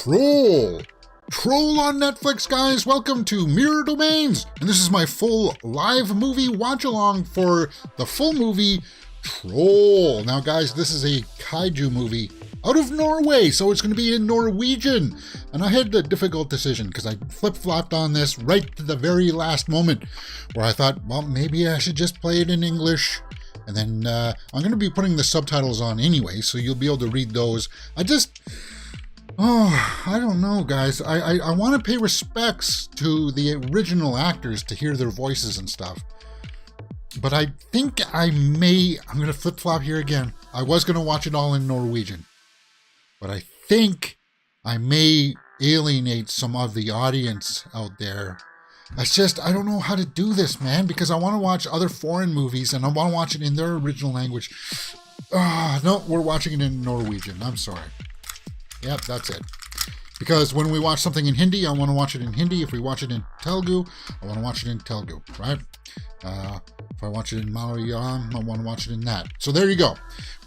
Troll. Troll on Netflix, guys. Welcome to Mirror Domains. And this is my full live movie watch-along for the full movie Troll. Now, guys, this is a kaiju movie out of Norway, so it's going to be in Norwegian. And I had a difficult decision because I flip-flopped on this right to the very last moment where I thought, well, maybe I should just play it in English. And then I'm going to be putting the subtitles on anyway, so you'll be able to read those. I don't know, guys. I want to pay respects to the original actors to hear their voices and stuff. But I think I'm going to flip-flop here again. I was going to watch it all in Norwegian. But I think I may alienate some of the audience out there. I don't know how to do this, man, because I want to watch other foreign movies and I want to watch it in their original language. No, we're watching it in Norwegian. I'm sorry. Yep, that's it. Because when we watch something in Hindi, I want to watch it in Hindi. If we watch it in Telugu, I want to watch it in Telugu, right? If I watch it in Malayalam, I want to watch it in that. So there you go.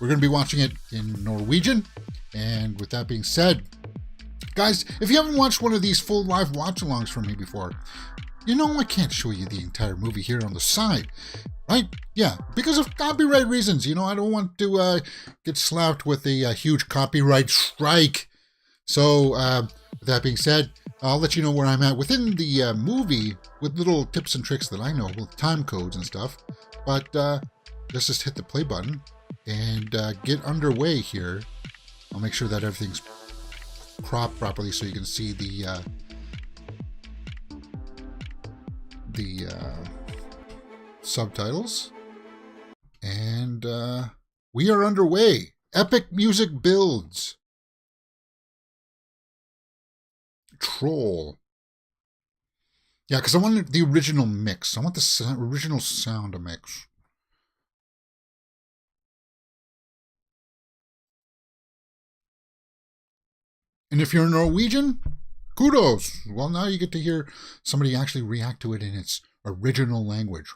We're going to be watching it in Norwegian. And with that being said, guys, if you haven't watched one of these full live watch-alongs from me before, you know I can't show you the entire movie here on the side, right? Yeah, because of copyright reasons. You know, I don't want to get slapped with a huge copyright strike. So, with that being said, I'll let you know where I'm at within the movie with little tips and tricks that I know with time codes and stuff. But let's just hit the play button and get underway here. I'll make sure that everything's cropped properly so you can see the subtitles. And we are underway. Epic music builds. Troll. Yeah, because I wanted the original mix. I want the original sound to mix. And if you're Norwegian, kudos. Well, now you get to hear somebody actually react to it in its original language.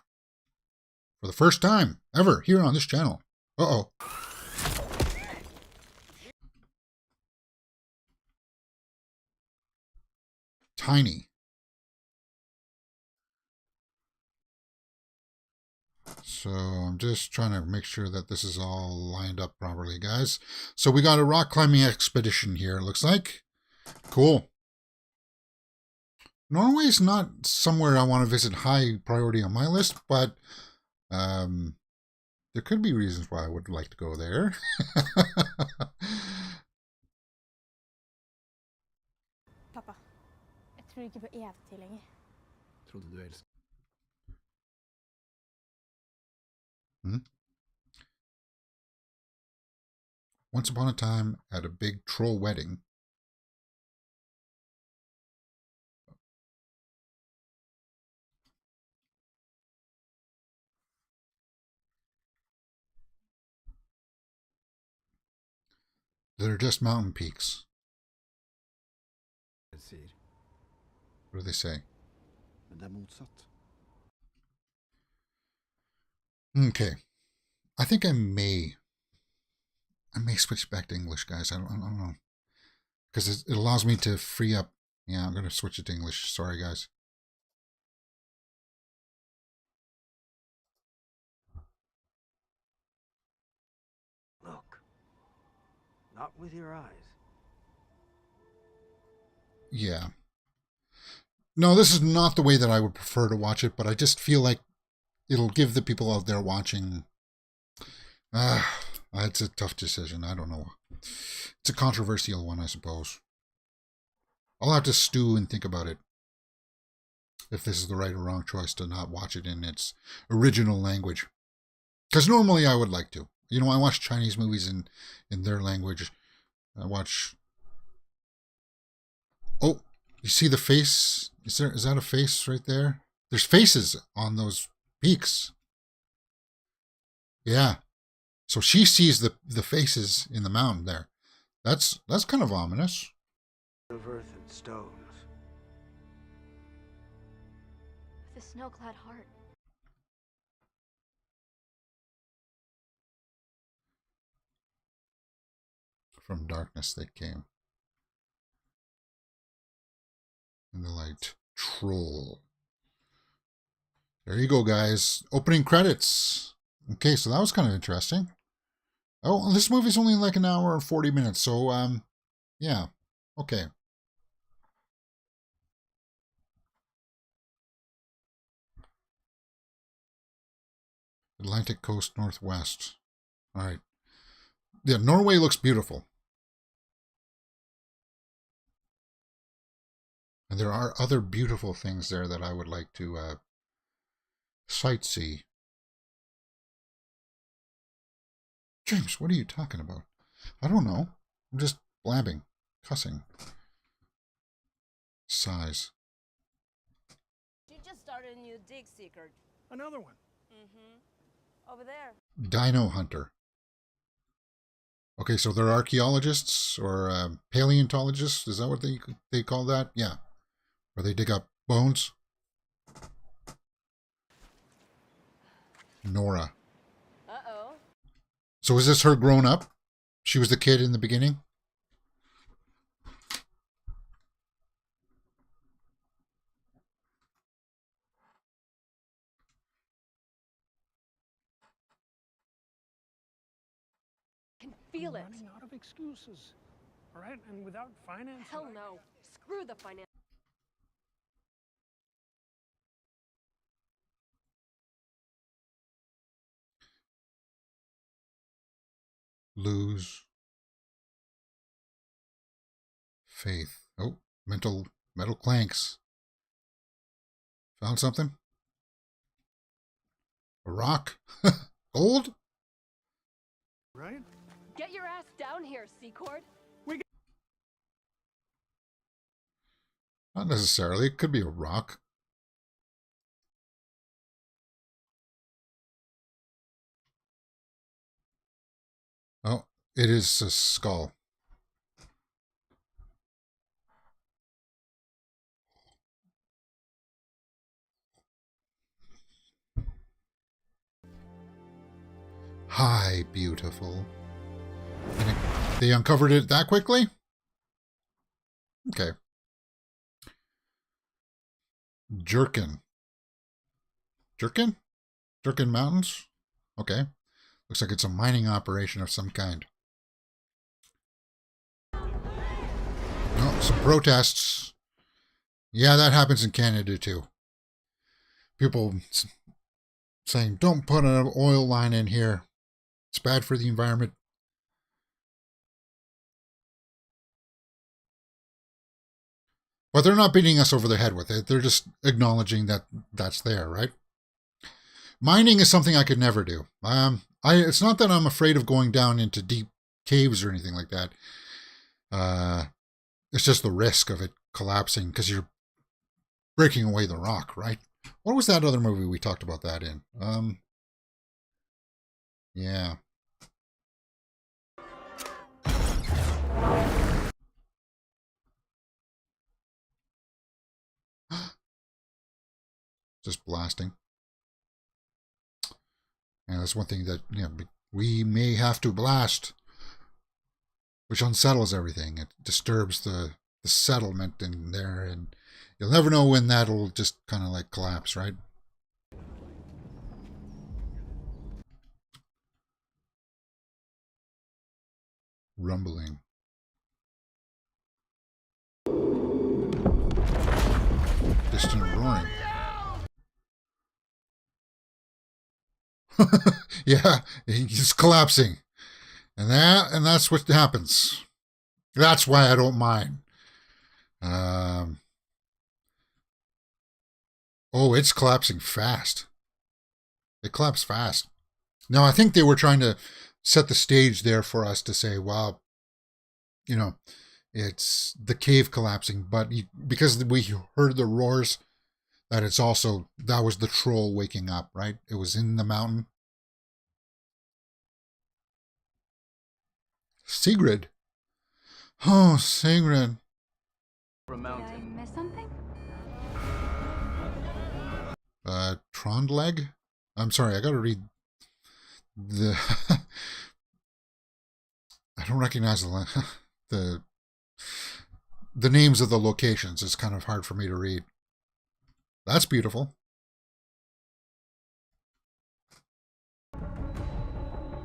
For the first time ever here on this channel. Uh-oh. Tiny. So I'm just trying to make sure that this is all lined up properly, guys. So we got a rock climbing expedition here, it looks like. Cool. Norway's not somewhere I want to visit high priority on my list, but there could be reasons why I would like to go there. Pappa, jeg tror ikke på evig lenger. Trodde du elsket. Once upon a time, at a big troll wedding, they're just mountain peaks. What do they say? Men det er motsatt. Okay. I think I may switch back to English, guys. I don't know. Because it allows me to free up. Yeah, I'm going to switch it to English. Sorry, guys. Look. Not with your eyes. Yeah. No, this is not the way that I would prefer to watch it, but I just feel like it'll give the people out there watching... it's a tough decision. I don't know. It's a controversial one, I suppose. I'll have to stew and think about it. If this is the right or wrong choice to not watch it in its original language. Because normally I would like to. You know, I watch Chinese movies in their language. I watch... Oh, you see the face? Is that a face right there? There's faces on those peaks. Yeah. So she sees the faces in the mountain there. That's kind of ominous. Of earth and stones. With a snow-clad heart. From darkness they came. In the light. Troll. There you go, guys. Opening credits. Okay, so that was kind of interesting. Oh, this movie's only like an hour and 40 minutes, so, yeah. Okay. Atlantic coast northwest. All right. Yeah, Norway looks beautiful. And there are other beautiful things there that I would like to sightsee. James, what are you talking about? I don't know. I'm just blabbing, cussing. Size. You just started a new dig secret. Another one. Mm-hmm. Over there. Dino hunter. Okay, so they're archaeologists or paleontologists. Is that what they call that? Yeah. Where they dig up bones. Nora. Uh-oh. So is this her grown up? She was the kid in the beginning? Can feel it. Running out of excuses. All right, and without finance. Hell no. Screw the finance. Lose faith. Oh, metal clanks. Found something? A rock? Gold? Right? Get your ass down here, Secord. Not necessarily. It could be a rock. Oh, it is a skull. Hi, beautiful. And they uncovered it that quickly? Okay. Jerkin. Jerkin? Jerkin Mountains? Okay. Looks like it's a mining operation of some kind. Oh, some protests. Yeah, that happens in Canada too. People saying, don't put an oil line in here. It's bad for the environment. But they're not beating us over the head with it. They're just acknowledging that that's there, right? Mining is something I could never do. It's not that I'm afraid of going down into deep caves or anything like that. It's just the risk of it collapsing because you're breaking away the rock, right? What was that other movie we talked about that in? Yeah. Just blasting. And that's one thing that, you know, we may have to blast, which unsettles everything. It disturbs the settlement in there, and you'll never know when that'll just kind of like collapse, right? Rumbling. Distant roaring. Yeah, he's collapsing. And that's what happens. That's why I don't mind. Oh, it's collapsing fast. It collapsed fast. Now, I think they were trying to set the stage there for us to say, well, you know, it's the cave collapsing, but because we heard the roars, that it's also, that was the troll waking up, right? It was in the mountain. Sigrid. Oh, Sigrid. Did I miss something? Trondleg? I'm sorry, I gotta read the... I don't recognize the the names of the locations is kind of hard for me to read. That's beautiful.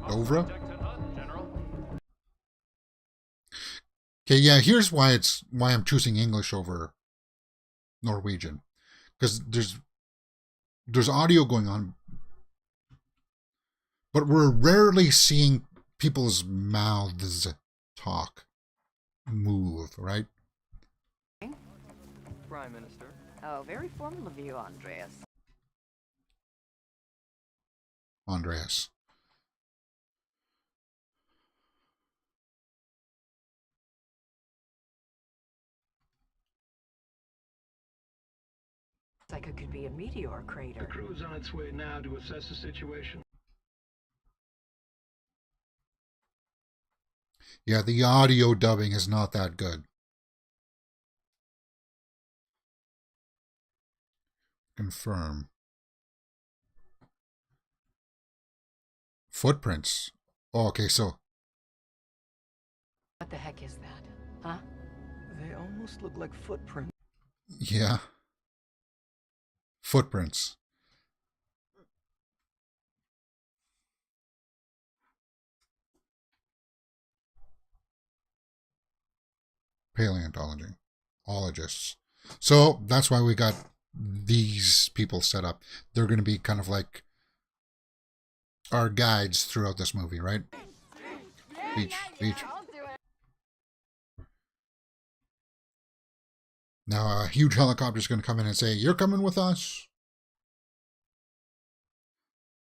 Dovra. Okay, yeah, here's why I'm choosing English over Norwegian. Because there's audio going on, but we're rarely seeing people's mouths talk, move, right? Prime Minister. Oh, very formal of you, Andreas. Andreas. It's like it could be a meteor The crater. crew's on its way now to assess the situation. Yeah, the audio dubbing is not that good. Confirm. Footprints. Oh, okay, so What the heck is that? Huh? They almost look like footprints. yeah. Footprints. Paleontology. Ologists. So that's why we got these people set up. They're going to be kind of like our guides throughout this movie, right? Beach, beach. Now a huge helicopter is going to come in and say, "You're coming with us."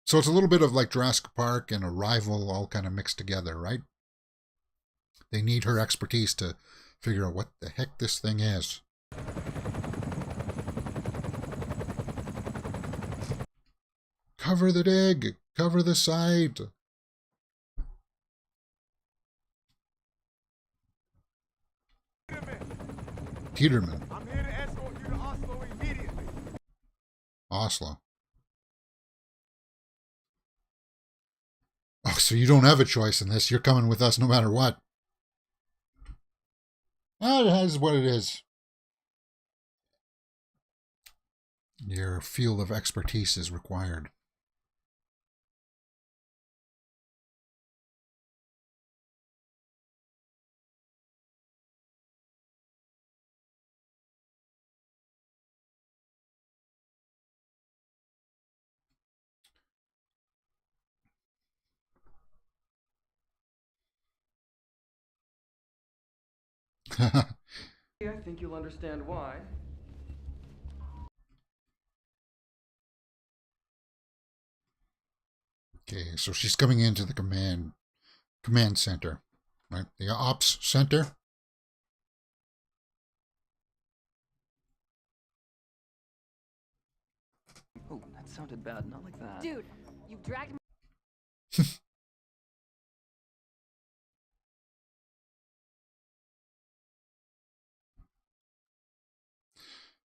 So it's a little bit of like Jurassic Park and Arrival all kind of mixed together, right? They need her expertise to figure out what the heck this thing is. Cover the dig, cover the site. Peterman. I'm here to escort you to Oslo immediately. Oslo. Oh, so you don't have a choice in this. You're coming with us no matter what. Well, it is what it is. Your field of expertise is required. I think you'll understand why. Okay, so she's coming into the command center, right? The ops center. Oh, that sounded bad. Not like that. Dude, you've dragged me.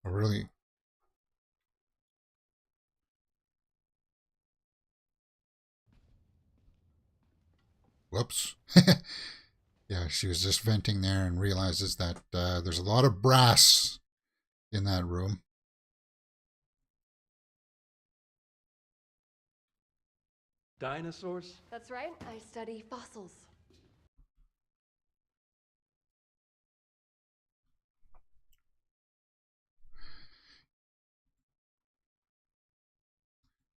Oh, really? Whoops. Yeah, she was just venting there and realizes that there's a lot of brass in that room. Dinosaurs? That's right, I study fossils.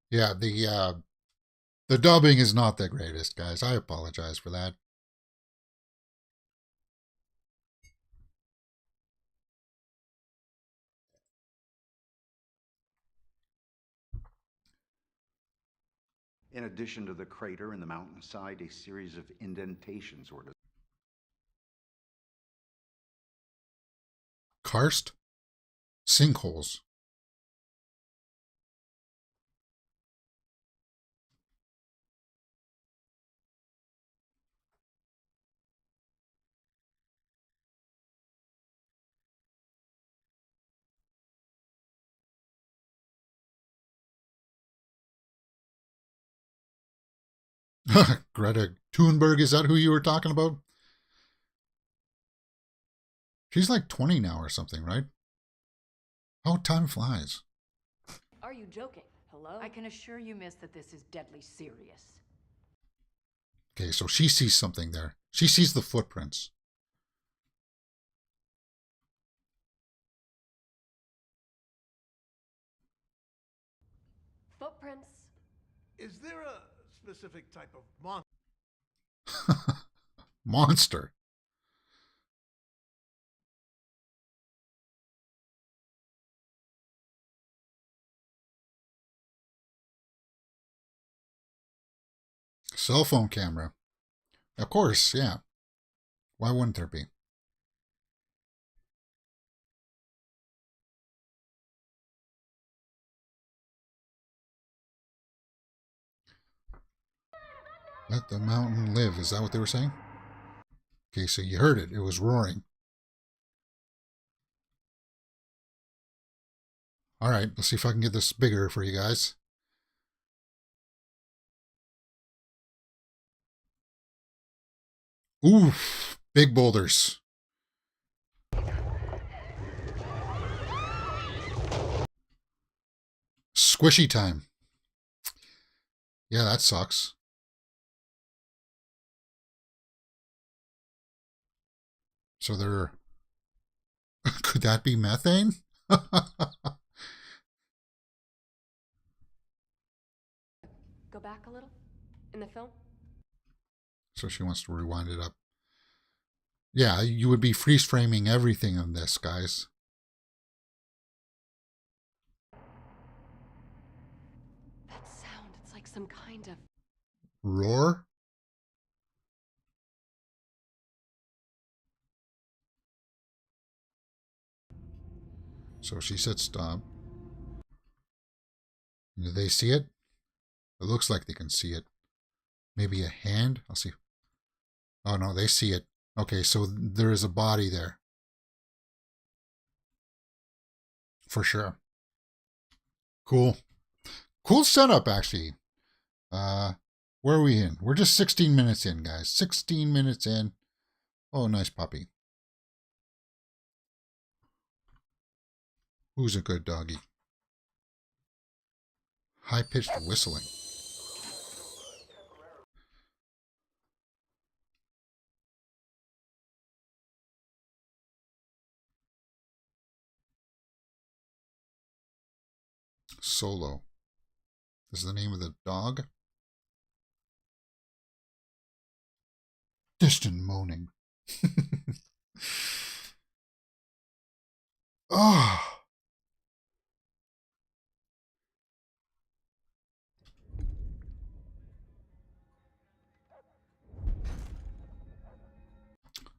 Yeah, the dubbing is not the greatest, guys. I apologize for that. In addition to the crater in the mountainside, a series of indentations were Karst? Sinkholes. Greta Thunberg, is that who you were talking about? She's like 20 now or something, right? Oh, time flies. Are you joking? Hello? I can assure you, miss, that this is deadly serious. Okay, so she sees something there. She sees the footprints. Footprints. Is there a specific type of monster Monster. Cell phone camera. Of course, yeah. Why wouldn't there be? Let the mountain live. Is that what they were saying? Okay, so you heard it. It was roaring. All right, let's see if I can get this bigger for you guys. Oof, big boulders. Squishy time. Yeah, that sucks. So there... Could that be methane? Go back a little in the film. So she wants to rewind it up. Yeah, you would be freeze framing everything on this, guys. That sound, it's like some kind of... Roar? So she said stop. Do they see it? It looks like they can see it. Maybe a hand? I'll see. Oh, no, they see it. Okay, so there is a body there. For sure. Cool. Cool setup, actually. Where are we in? We're just 16 minutes in, guys. 16 minutes in. Oh, nice puppy. Who's a good doggy? High-pitched whistling. Solo. Is the name of the dog? Distant moaning. Oh.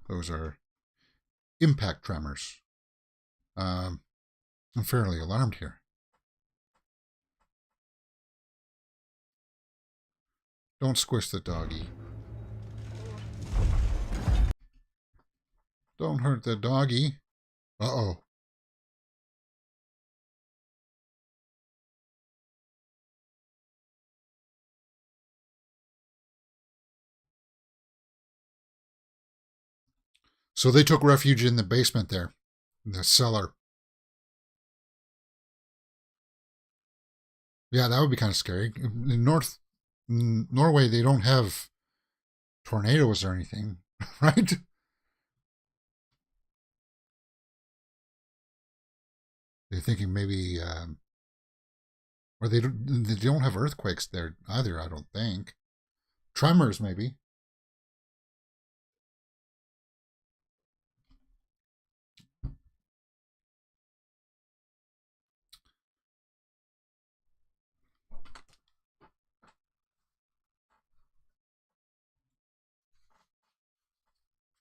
Those are impact tremors. I'm fairly alarmed here. Don't squish the doggy. Don't hurt the doggy. Uh-oh. So they took refuge in the basement there, in the cellar. Yeah, that would be kind of scary. In Norway, they don't have tornadoes or anything, right? They're thinking maybe, or they don't have earthquakes there either, I don't think. Tremors, maybe.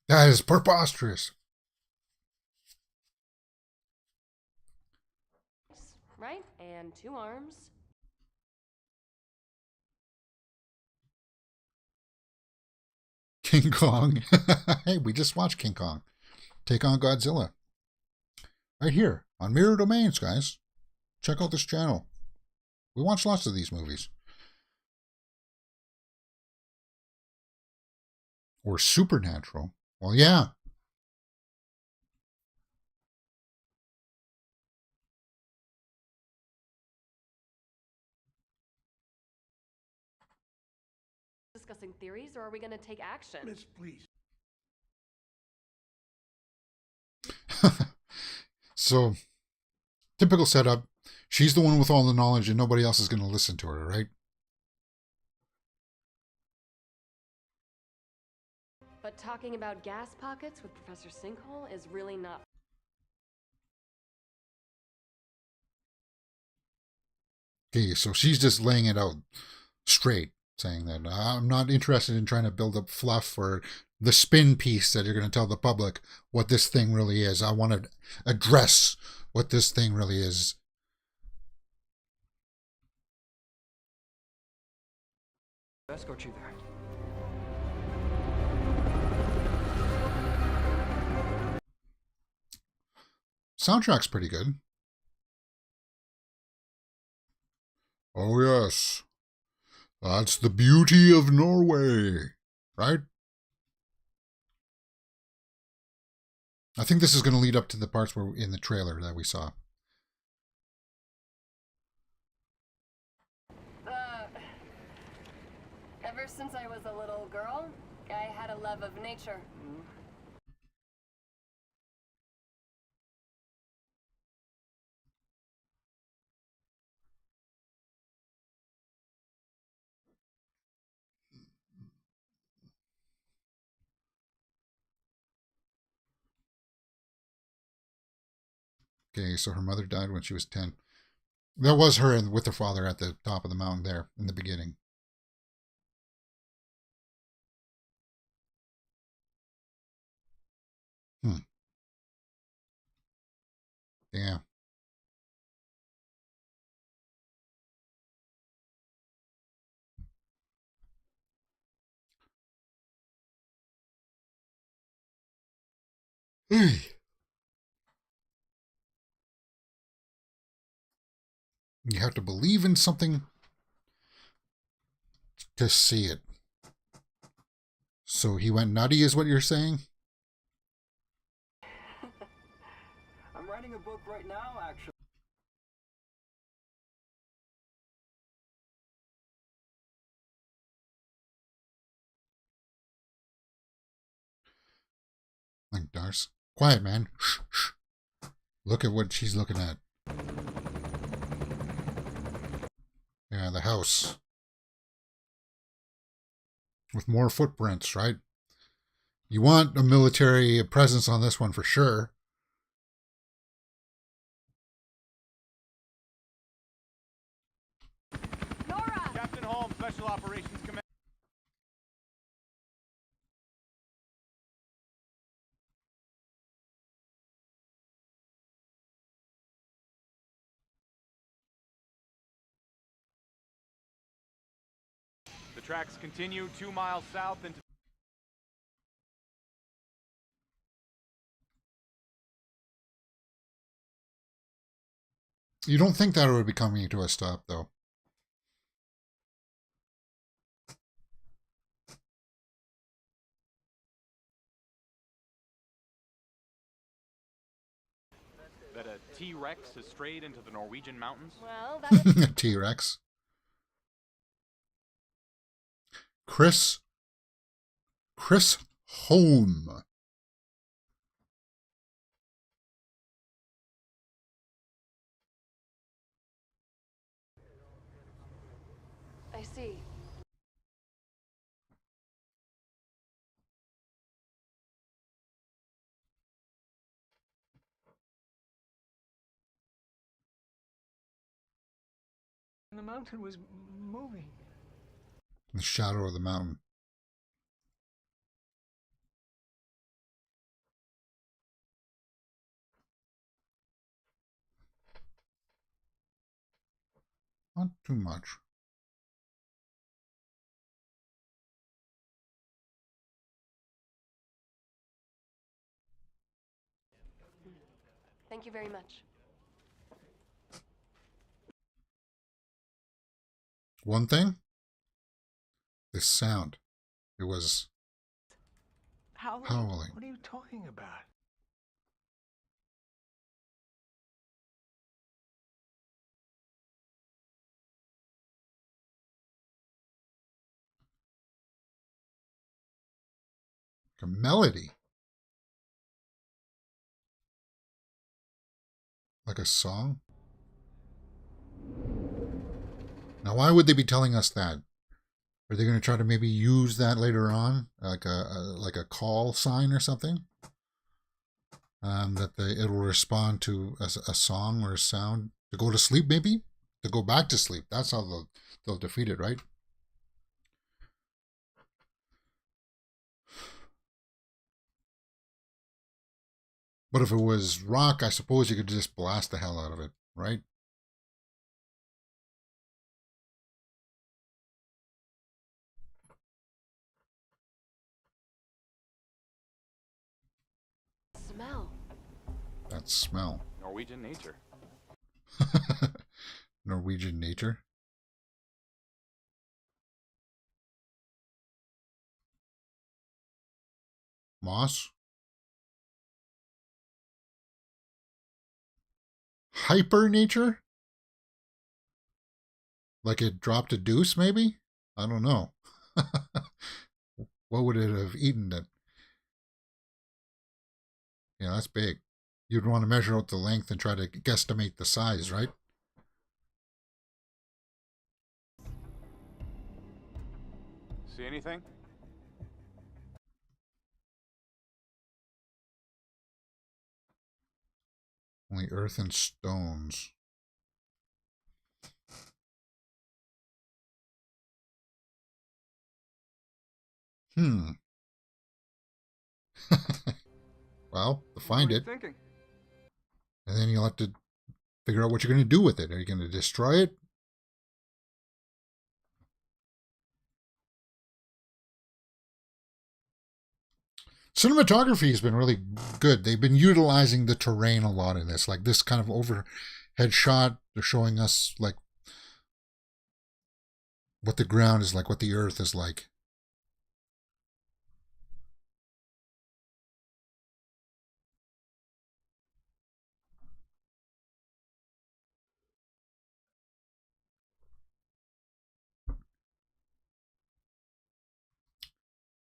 That is preposterous. Right? And 2 arms. King Kong. Hey, we just watched King Kong take on Godzilla. Right here on Mirror Domains, guys. Check out this channel. We watch lots of these movies. Or Supernatural. Well, yeah. discussing theories, or are we gonna take action? Miss, please. So, typical setup. She's the one with all the knowledge and nobody else is going to listen to her, right? But talking about gas pockets with Professor Sinkhole is really not. Okay, so she's just laying it out straight, saying that I'm not interested in trying to build up fluff or the spin piece that you're going to tell the public what this thing really is. I want to address what this thing really is. Escort you there. Soundtrack's pretty good. Oh, yes. That's the beauty of Norway, right? I think this is going to lead up to the parts where in the trailer that we saw. Ever since I was a little girl, I had a love of nature. Okay, so her mother died when she was 10. That was her with her father at the top of the mountain there in the beginning. Yeah. You have to believe in something to see it. So he went nutty is what you're saying? I'm writing a book right now, actually. Like Darce. Quiet, man. Shh, shh. Look at what she's looking at. Yeah, the house. With more footprints, right? You want a military presence on this one for sure. Nora! Captain Holmes, Special Operations Command. The tracks continue 2 miles south into... You don't think that it would be coming to a stop, though. that a T-Rex has strayed into the Norwegian mountains? Well, that T-Rex. Chris Holm. I see. And the mountain was moving. The shadow of the mountain. Not too much. Thank you very much. One thing, this sound. It was howling. What are you talking about? A melody. Like a song? Now, why would they be telling us that? Are they going to try to maybe use that later on, like a call sign or something? That it will respond to a song or a sound to go to sleep, maybe to go back to sleep. That's how they'll defeat it, right? But if it was rock, I suppose you could just blast the hell out of it, right? Smell. That smell. Norwegian nature. Norwegian nature. Moss. Hyper nature? Like it dropped a deuce, maybe? I don't know. What would it have eaten that? Yeah, that's big. You'd want to measure out the length and try to guesstimate the size, right? See anything? Only earth and stones. Well, to find it. Thinking. And then you'll have to figure out what you're going to do with it. Are you going to destroy it? Cinematography has been really good. They've been utilizing the terrain a lot in this. Like this kind of overhead shot, they're showing us like what the ground is like, what the earth is like.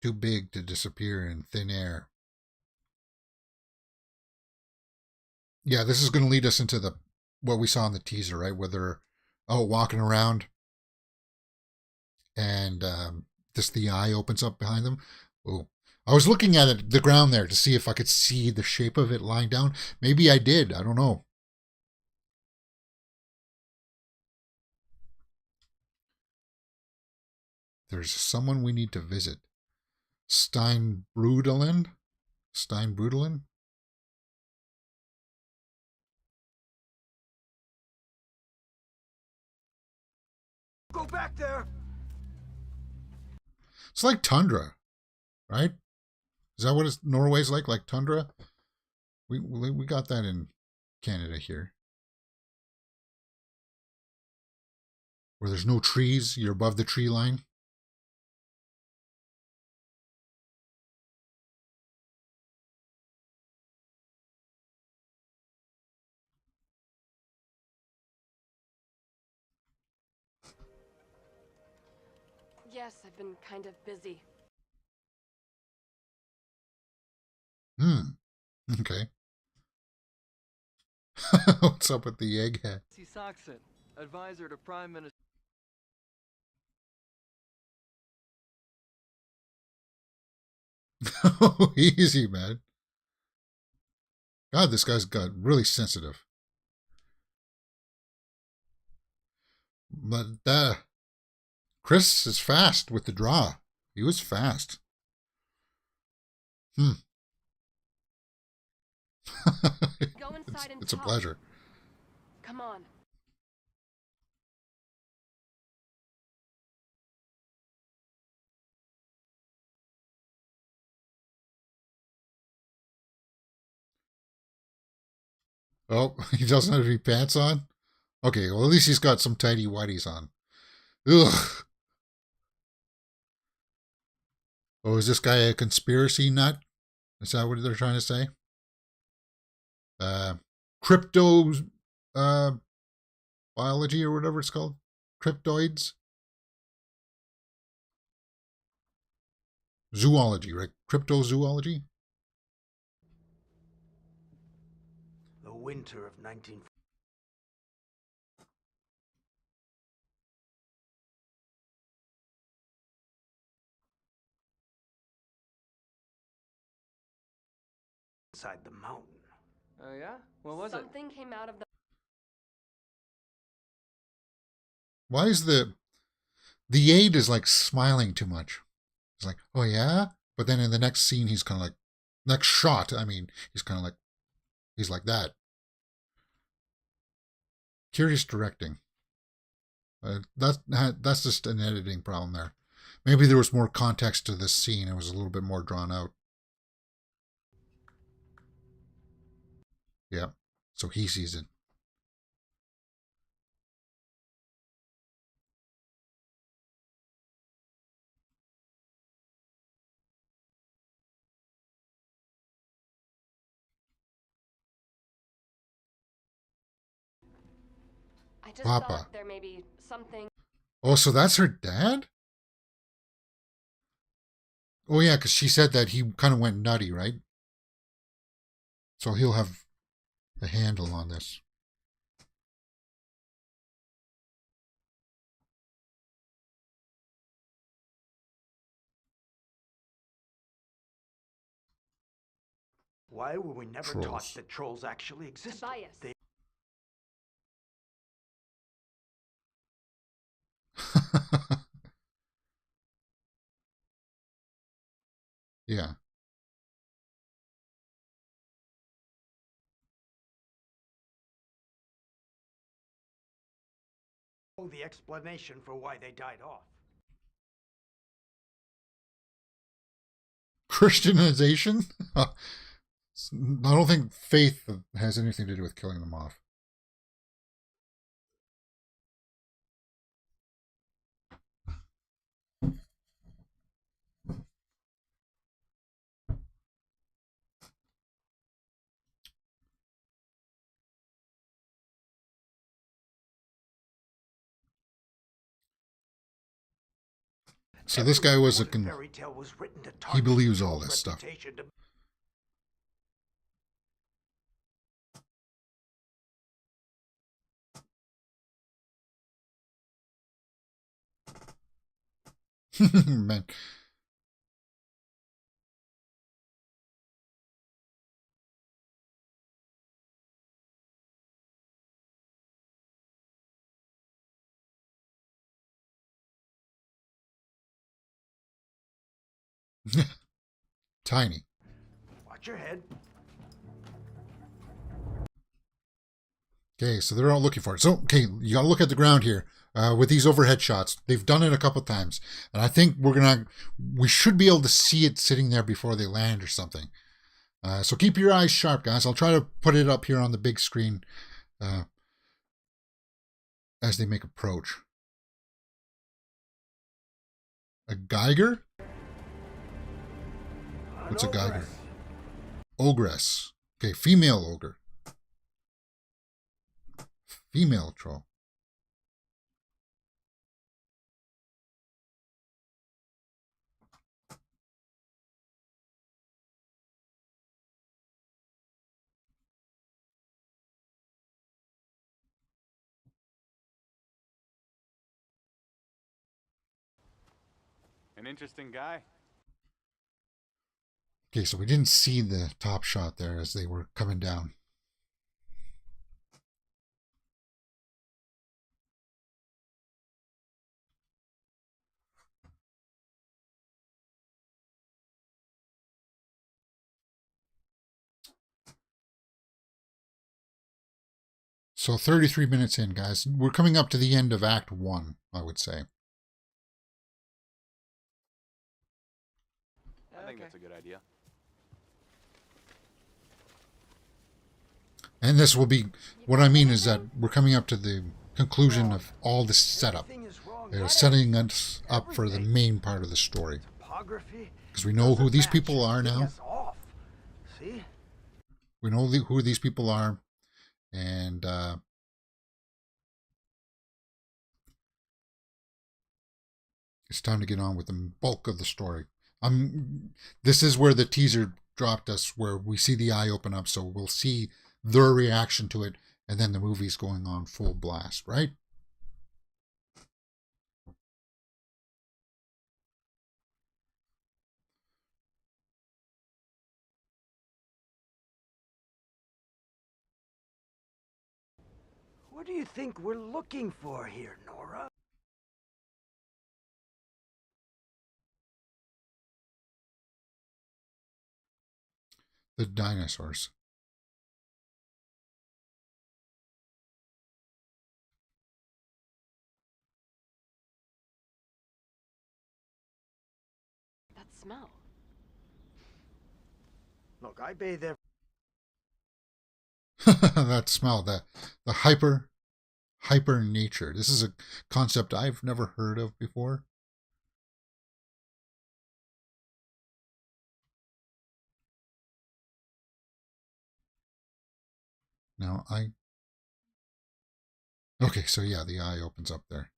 Too big to disappear in thin air. Yeah, this is going to lead us into what we saw in the teaser, right? Where they're walking around and just the eye opens up behind them. Oh, I was looking at it, the ground there, to see if I could see the shape of it lying down. Maybe I did. I don't know. There's someone we need to visit. Steinbrudelen? Steinbrudelen? Go back there! It's like tundra, right? Is that what Norway's like? Like tundra? We got that in Canada here. Where there's no trees, you're above the tree line. Yes, I've been kind of busy. Okay. What's up with the egghead? Saxon, advisor to Prime Minister. Oh, easy, man. God, this guy's got really sensitive. But Chris is fast with the draw. He was fast. Go inside and it's a talk. pleasure. Come on. Oh, he doesn't have any pants on? Okay, well, at least he's got some tidy whities on. Ugh. Oh, is this guy a conspiracy nut? Is that what they're trying to say? Crypto biology or whatever it's called? Cryptoids? zoology, right? Cryptozoology? The winter of 19... inside the mountain. Oh, yeah? What was Something came out of the. Why is the aide is like smiling too much? He's like, oh yeah? But then in the next scene, he's kind of like, next shot, I mean, he's kind of like, he's like that. Curious directing. That's just an editing problem there. Maybe there was more context to this scene. It was a little bit more drawn out. Yeah. So he sees it. I just Papa. thought there may be something. Oh, so that's her dad? Oh yeah, because she said that he kind of went nutty, right? So he'll have a handle on this. Why were we never Trolls. taught that trolls actually exist? Tobias. They... Yeah. know the explanation for why they died off. Christianization? I don't think faith has anything to do with killing them off. So this guy was he believes all this stuff. Man. Tiny. Watch your head. Okay, so they're all looking for it. So, okay, you gotta look at the ground here with these overhead shots. They've done it a couple times, and I think we should be able to see it sitting there before they land or something. So keep your eyes sharp, guys. I'll try to put it up here on the big screen as they make approach. A Geiger? What's a Geiger? Ogress. Okay, female ogre. Female troll. An interesting guy. Okay, so we didn't see the top shot there as they were coming down. So 33 minutes in, guys. We're coming up to the end of Act 1, I would say. I think that's a good idea. And this will be, what I mean is that we're coming up to the conclusion of all this setup. They're setting us up for the main part of the story. Because we know who these people are now. See? We know who these people are. And it's time to get on with the bulk of the story. This is where the teaser dropped us, where we see the eye open up, so we'll see their reaction to it, and then the movie's going on full blast, right? What do you think we're looking for here, Nora? The dinosaurs. That smell. Look, I bathe every... That smell, the hyper nature. This is a concept I've never heard of before. Now okay, so yeah, the eye opens up there.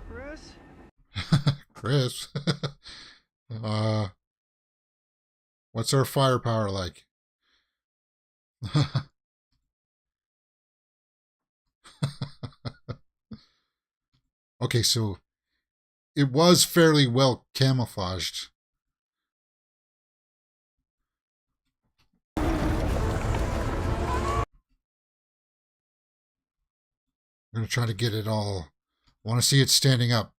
Chris? Chris. What's our firepower like? Okay, so it was fairly well camouflaged. I'm going to try to get it all. I want to see it standing up.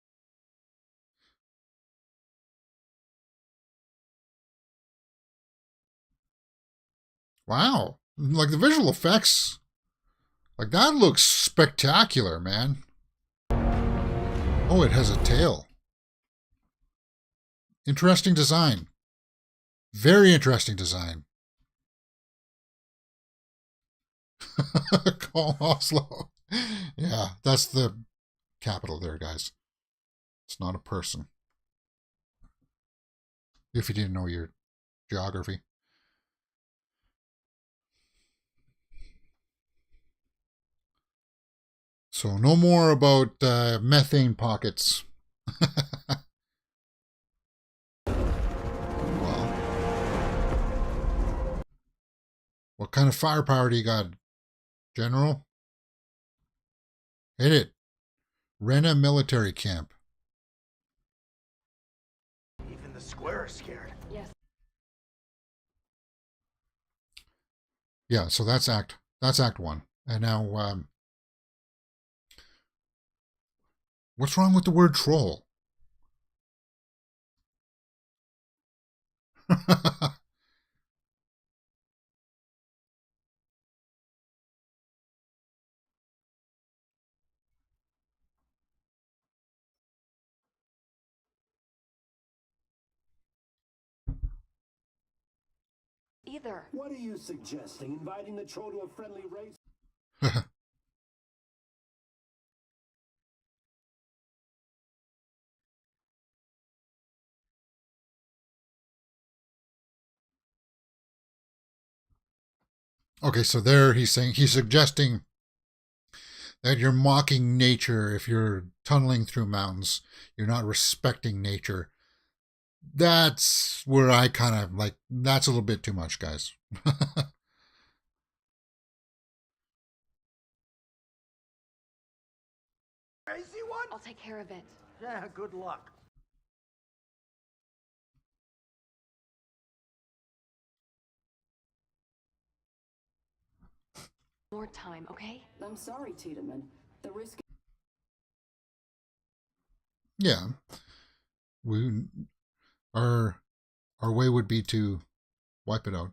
Wow. Like the visual effects. Like that looks spectacular, man. Oh, it has a tail. Interesting design. Very interesting design. Call Oslo. Yeah, that's the capital there, guys. It's not a person. If you didn't know your geography. So no more about methane pockets. Well, what kind of firepower do you got, General? Hit it. Rena military camp. Even the square is scared. Yes. Yeah, so that's act 1. And now what's wrong with the word troll? Either. What are you suggesting? Inviting the troll to a friendly race? Okay, so there he's suggesting that you're mocking nature if you're tunneling through mountains. You're not respecting nature. That's where I kind of like, that's a little bit too much, guys. Crazy one? I'll take care of it. Yeah, good luck. More time, okay? I'm sorry, Tiedemann. The risk... Yeah. Our way would be to wipe it out.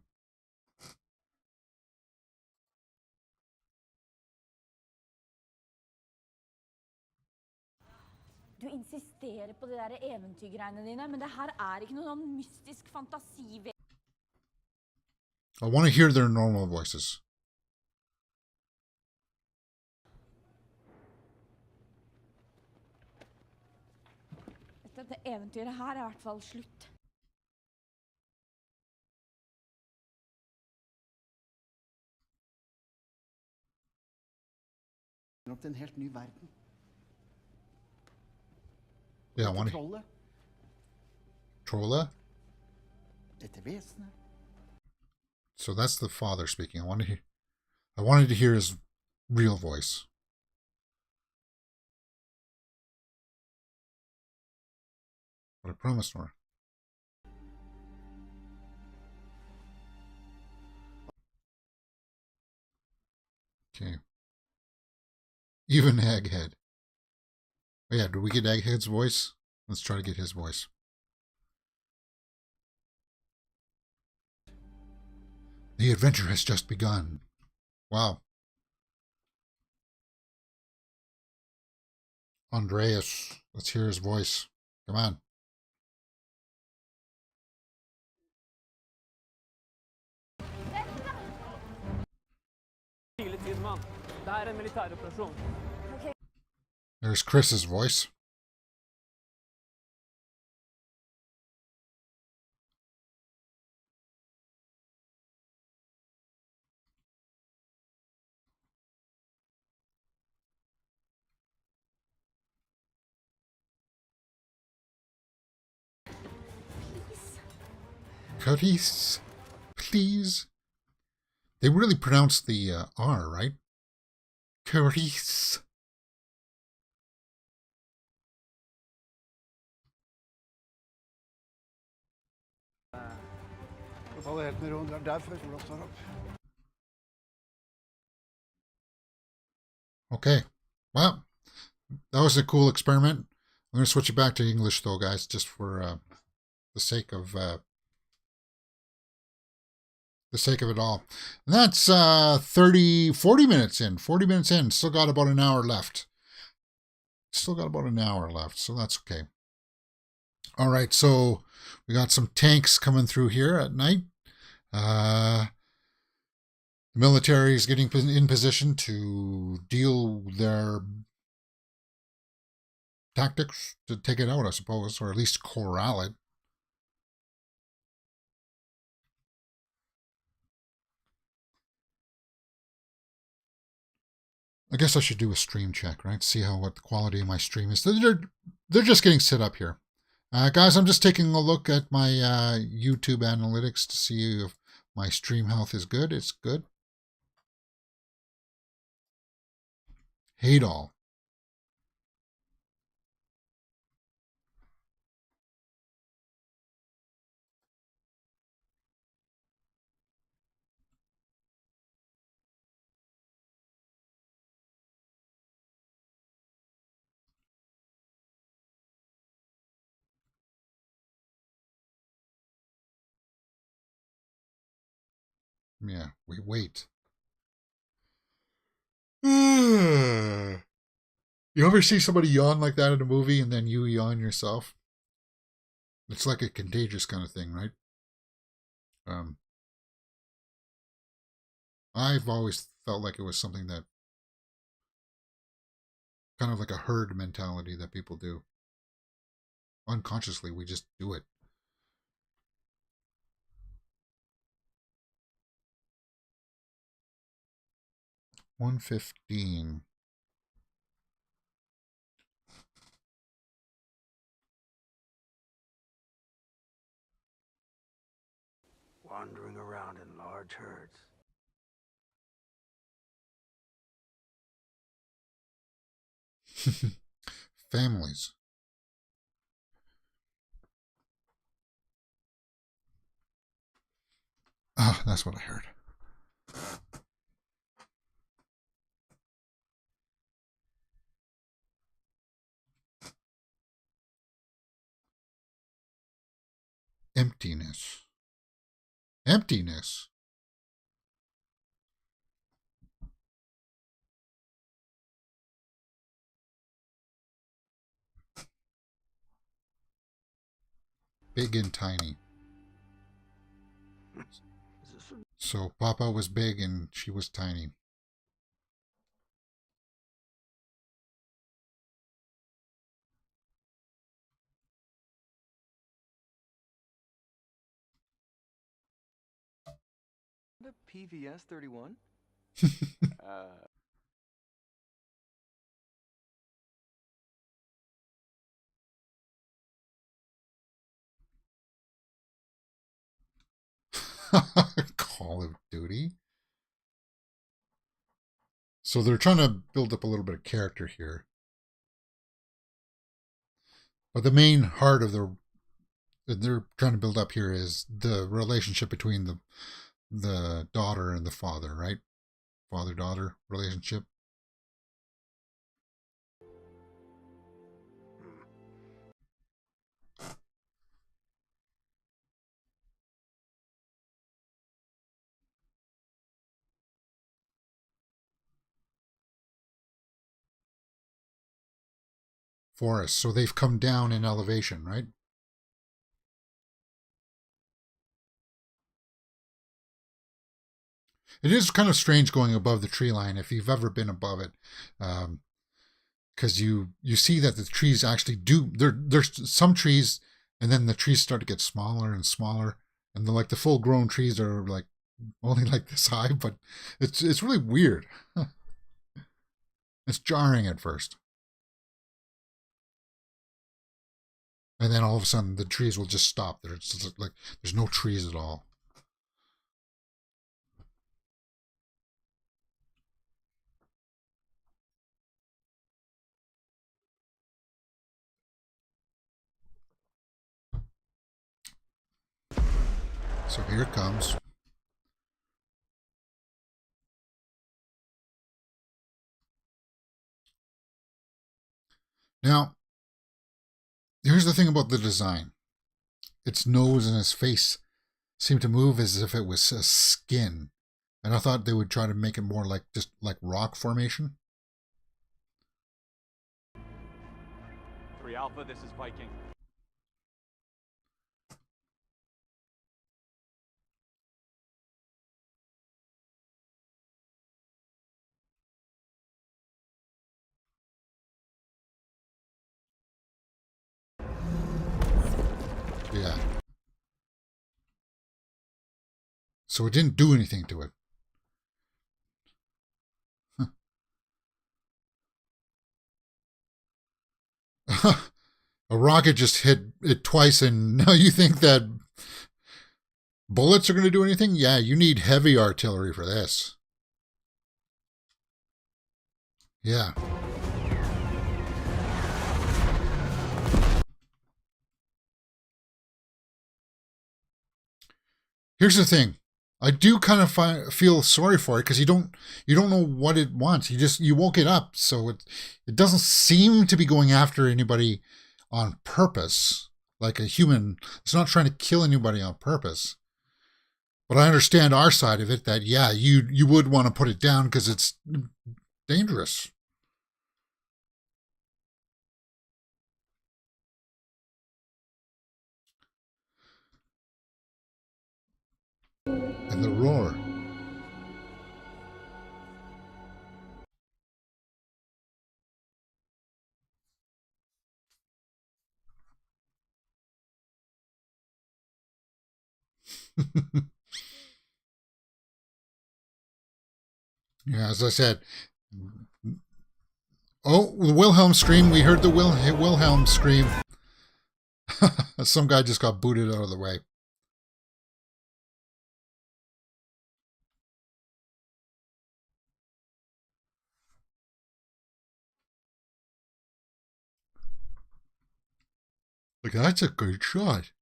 Du insisterer på de der eventyrgreiene dine, men det her ikke noe sånn mystisk fantasi. I want to hear their normal voices. dette eventyret her er I hvert fall slutt. Opp til en helt ny verden. Yeah, I Dette want to. trollet, Trolla? dette vesenet. So that's the father speaking. I wanted to hear his real voice. But I promised her. Okay. Even Egghead. Oh yeah, do we get Egghead's voice? Let's try to get his voice. The adventure has just begun. Wow. Andreas. Let's hear his voice. Come on. There's Chris's voice. Cutties, please. They really pronounce the R, right? Cutties. Okay. Well, that was a cool experiment. I'm going to switch it back to English, though, guys, just for the sake of it all. And that's 40 minutes in. 40 minutes in. Still got about an hour left. So that's okay. All right, so we got some tanks coming through here at night. The military is getting in position to deal their tactics to take it out, I suppose, or at least corral it. I guess I should do a stream check, right? See what the quality of my stream is. They're just getting set up here. Guys, I'm just taking a look at my YouTube analytics to see if my stream health is good. It's good. Hate all. Yeah, we wait. You ever see somebody yawn like that in a movie and then you yawn yourself? It's like a contagious kind of thing, right? I've always felt like it was something that kind of like a herd mentality that people do. Unconsciously, we just do it. $115. Wandering around in large herds. Families. Ah, that's what I heard. Emptiness. Emptiness. Big and tiny. So Papa was big and she was tiny. The PVS 31? Call of Duty. So they're trying to build up a little bit of character here. But the main heart of they're trying to build up here is the relationship between the daughter and the father, right? Father-daughter relationship. Forest. So they've come down in elevation, right? It is kind of strange going above the tree line if you've ever been above it, because you see that the trees actually do. There's some trees, and then the trees start to get smaller and smaller, and the full-grown trees are like only like this high, but it's really weird. It's jarring at first, and then all of a sudden the trees will just stop. There's no trees at all. So here it comes. Now, here's the thing about the design. Its nose and its face seem to move as if it was a skin. And I thought they would try to make it more like just like rock formation. 3 Alpha, this is Viking. Yeah. So it didn't do anything to it. A rocket just hit it twice, and now you think that bullets are going to do anything? Yeah, you need heavy artillery for this. Yeah. Here's the thing. I do kind of feel sorry for it because you don't know what it wants. You woke it up, so it doesn't seem to be going after anybody on purpose, like a human. It's not trying to kill anybody on purpose. But I understand our side of it, that yeah, you would want to put it down because it's dangerous. And the roar. Yeah, as I said. Oh, the Wilhelm scream. We heard the Wilhelm scream. Some guy just got booted out of the way. Look, that's a good shot.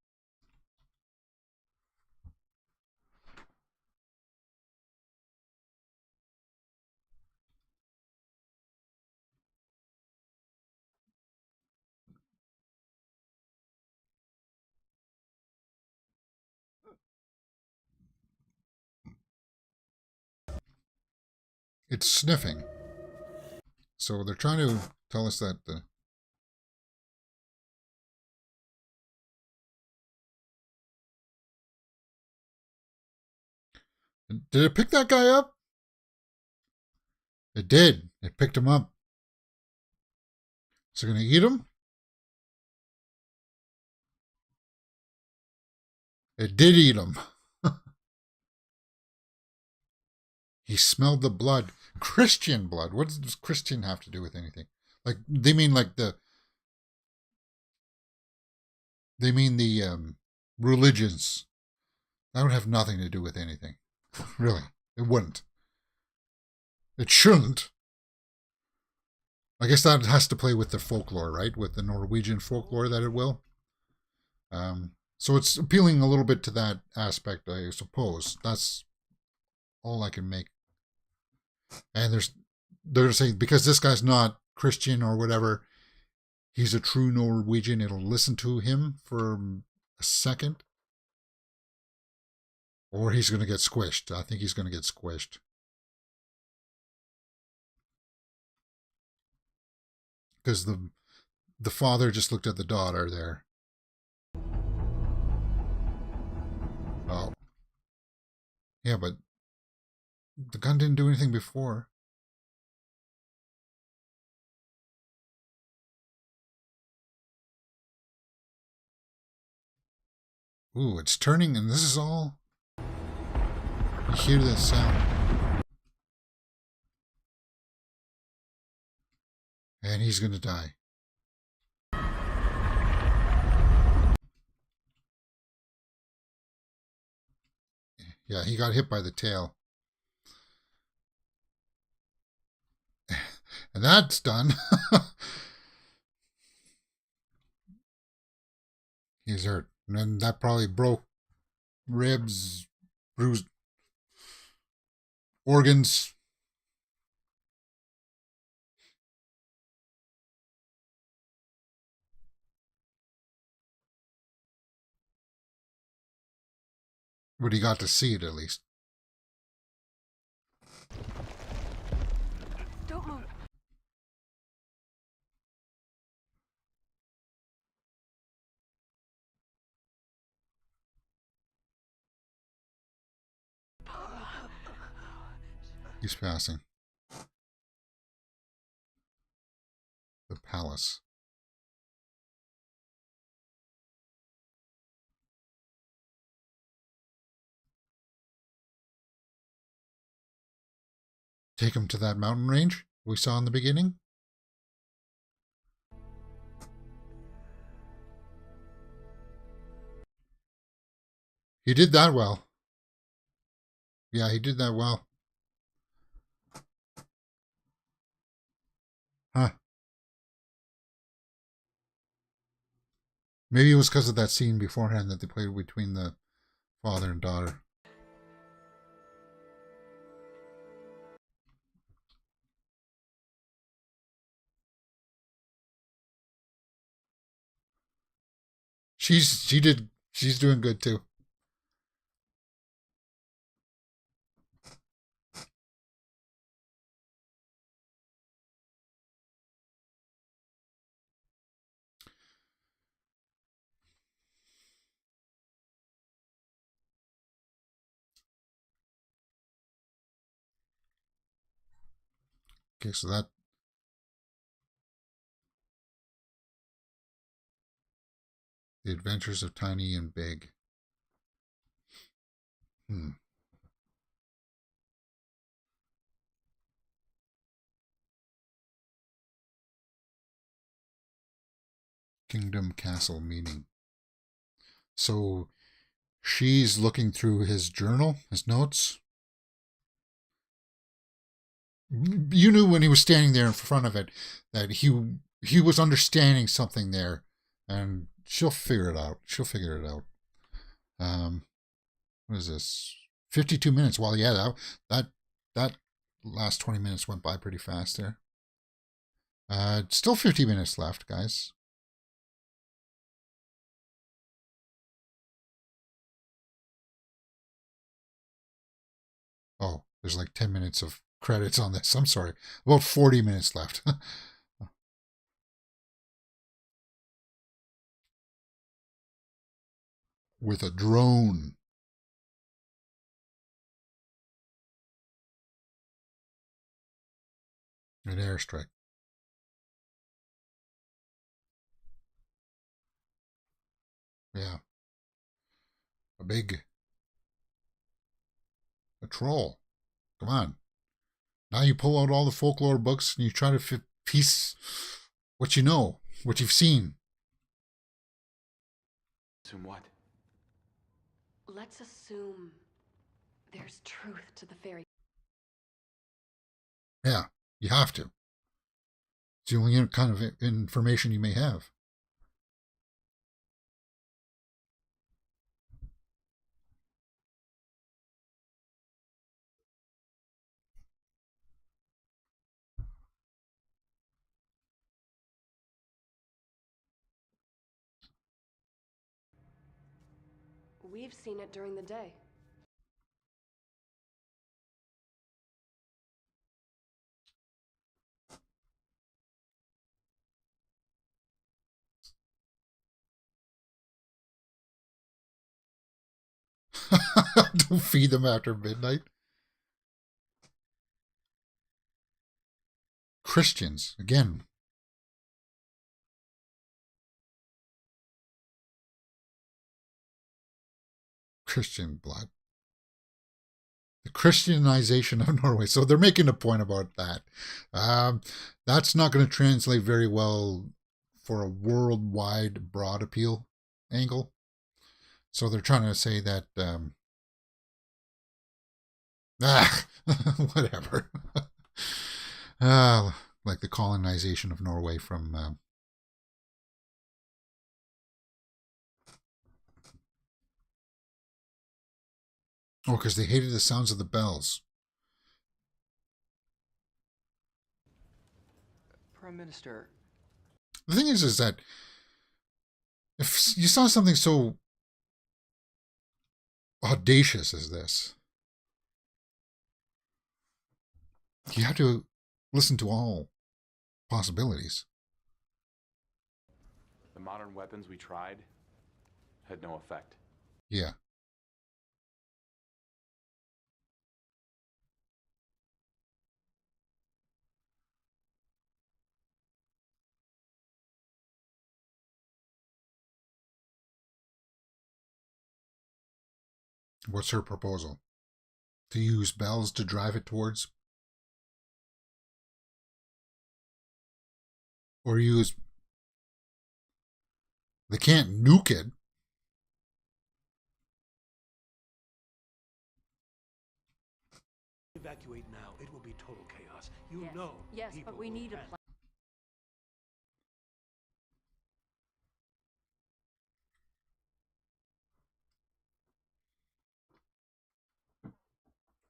It's sniffing. So they're trying to tell us that did it pick that guy up? It did. It picked him up. Is it going to eat him? It did eat him. He smelled the blood. Christian blood. What does Christian have to do with anything? Like, they mean like the religions. That would have nothing to do with anything. Really. It wouldn't. It shouldn't. I guess that has to play with the folklore, right? With the Norwegian folklore, that it will. So it's appealing a little bit to that aspect, I suppose. That's all I can make. And they're saying because this guy's not Christian or whatever, he's a true Norwegian. It'll listen to him for a second. Or he's going to get squished. I think he's going to get squished. Because the father just looked at the daughter there. Oh. Yeah, but the gun didn't do anything before. Ooh, it's turning, and this is all... You hear that sound. And he's going to die. Yeah, he got hit by the tail. And that's done. He's hurt. And that probably broke ribs, bruised organs. But he got to see it at least. Don't move. He's passing. The palace. Take him to that mountain range we saw in the beginning. He did that well. Yeah, he did that well. Huh. Maybe it was because of that scene beforehand that they played between the father and daughter. She's doing good too. Okay, so that The Adventures of Tiny and Big. Kingdom Castle meeting. So she's looking through his journal, his notes. You knew when he was standing there in front of it that he was understanding something there, and she'll figure it out. She'll figure it out. What is this? 52 minutes. Well, yeah, that last 20 minutes went by pretty fast there. Still 50 minutes left, guys. Oh, there's like 10 minutes of credits on this. I'm sorry. About 40 minutes left. With a drone. An airstrike. Yeah. A troll. Come on. Now you pull out all the folklore books and you try to piece what you know, what you've seen. Assume what? Let's assume there's truth to the fairy. Yeah, you have to. It's the only kind of information you may have. We've seen it during the day. Don't feed them after midnight. Christians, again. Christian blood. The Christianization of Norway. So they're making a point about that. That's not going to translate very well for a worldwide broad appeal angle. So they're trying to say that, whatever. Like the colonization of Norway from, oh, because they hated the sounds of the bells. Prime Minister. The thing is that if you saw something so audacious as this, you have to listen to all possibilities. The modern weapons we tried had no effect. Yeah. What's her proposal? To use bells to drive it towards? Or use... They can't nuke it. Evacuate now. It will be total chaos. You know. Yes, but we need a plan.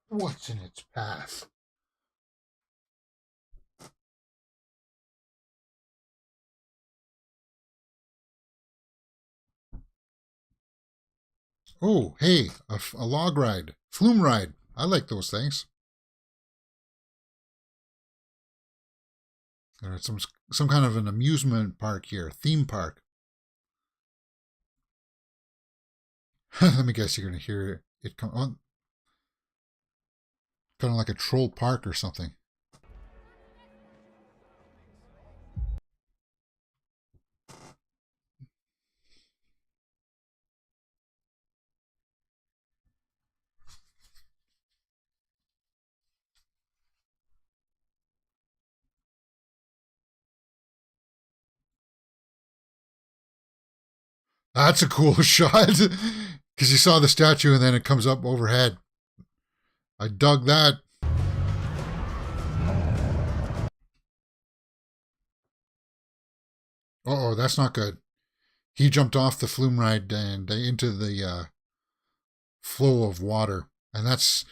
What's in its path? Oh, hey, a log ride. Flume ride. I like those things. There's some kind of an amusement park here. Theme park. Let me guess, you're going to hear it come on. Kind of like a troll park or something. That's a cool shot. Because you saw the statue and then it comes up overhead. I dug that. Uh-oh, that's not good. He jumped off the flume ride and into the flow of water. And that's,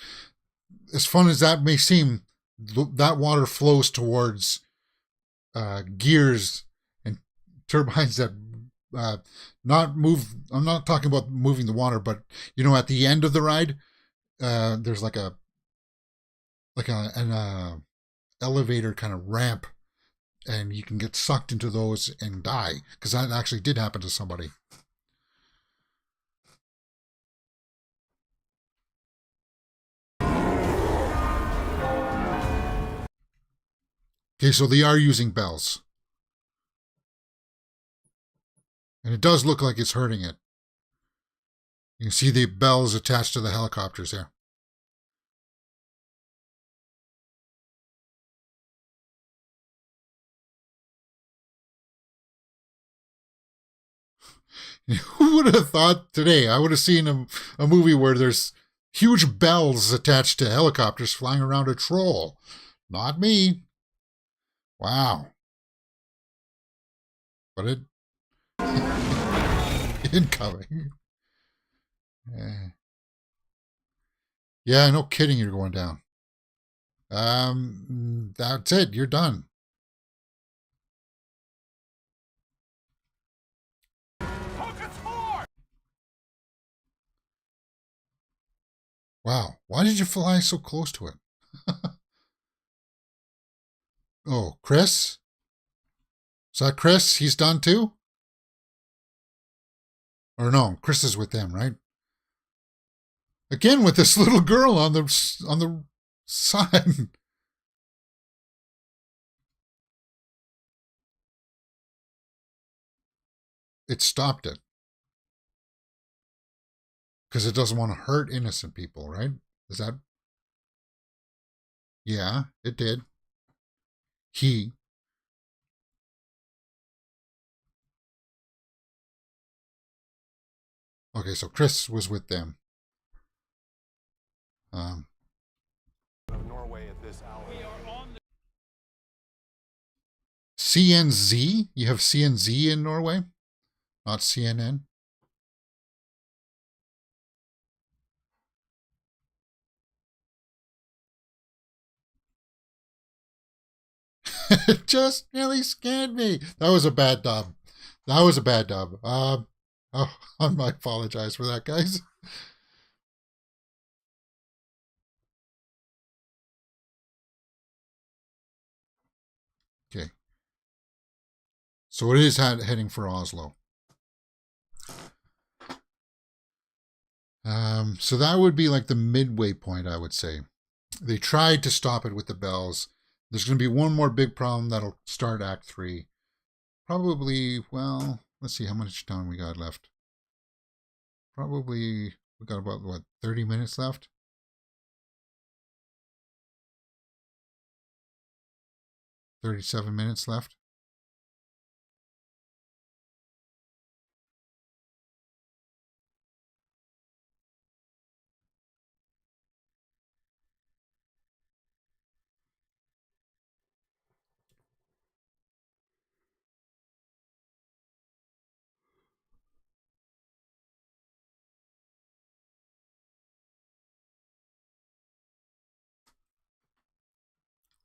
as fun as that may seem, that water flows towards gears and turbines that not move. I'm not talking about moving the water, but you know, at the end of the ride, there's like an elevator kind of ramp, and you can get sucked into those and die, because that actually did happen to somebody. Okay, so they are using bells. And it does look like it's hurting it. You can see the bells attached to the helicopters there. Who would have thought today? I would have seen a movie where there's huge bells attached to helicopters flying around a troll. Not me. Wow. But it... incoming. Yeah, no kidding, you're going down. That's it. You're done. Wow. Why did you fly so close to it? Oh, Chris? Is that Chris? He's done too? Or no, Chris is with them, right? Again with this little girl on the side. It stopped it. Because it doesn't want to hurt innocent people, right? Is that... Yeah, it did. He... Okay, so Chris was with them. Norway at this hour. We are on the... CNZ? You have CNZ in Norway? Not CNN? It just really scared me. That was a bad dub. That was a bad dub. Oh, I might apologize for that, guys. Okay. So it is heading for Oslo. So that would be like the midway point, I would say. They tried to stop it with the bells. There's going to be one more big problem that'll start Act 3. Probably, well, let's see how much time we got left. Probably, we got about, what, 30 minutes left? $37 minutes left.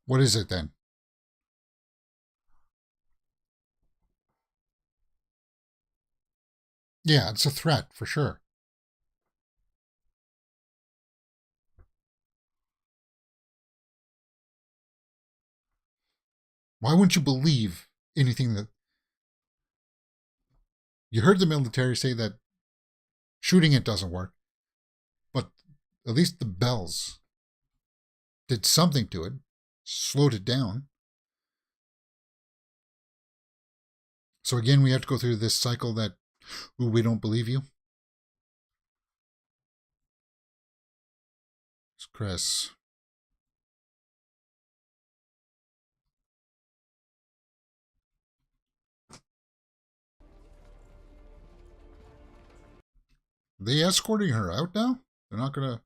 What is it then? Yeah, it's a threat for sure. Why wouldn't you believe anything that... You heard the military say that shooting it doesn't work, but at least the bells did something to it, slowed it down. So again, we have to go through this cycle that, ooh, we don't believe you. It's Chris. Are they escorting her out now? They're not gonna...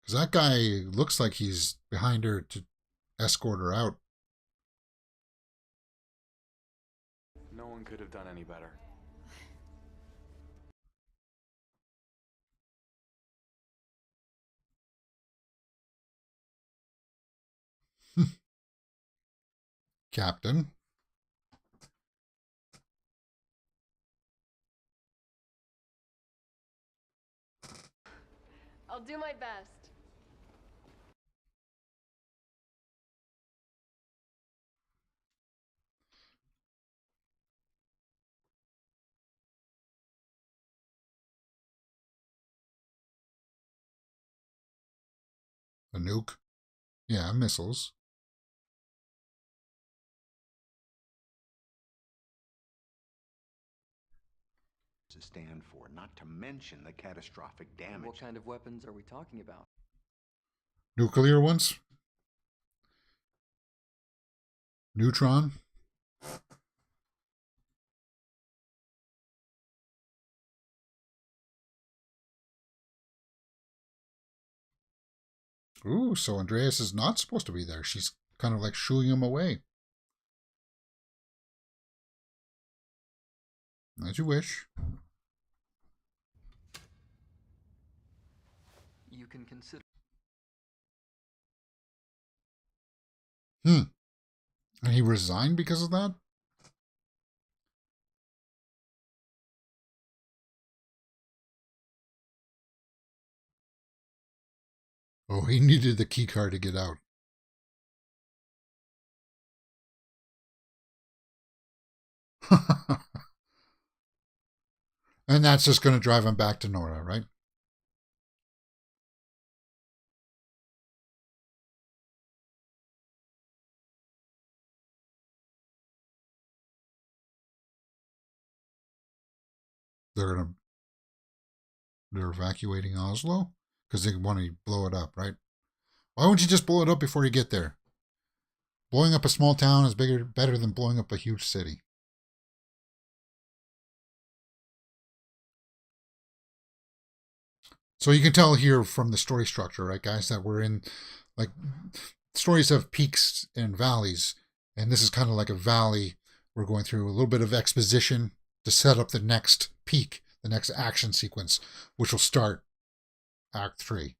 Because that guy looks like he's behind her to escort her out. No one could have done any better. Captain. I'll do my best. A nuke? Yeah, missiles. To stand for, not to mention the catastrophic damage. What kind of weapons are we talking about? Nuclear ones? Neutron? Ooh, so Andreas is not supposed to be there. She's kind of like shooing him away. As you wish. You can consider. And he resigned because of that? Oh, he needed the key card to get out. And that's just going to drive him back to Nora, right? They're evacuating Oslo because they want to blow it up, right? Why wouldn't you just blow it up before you get there? Blowing up a small town is better than blowing up a huge city. So you can tell here from the story structure, right, guys, that we're in, like, stories have peaks and valleys, and this is kind of like a valley. We're going through a little bit of exposition to set up the next peak, the next action sequence, which will start Act 3.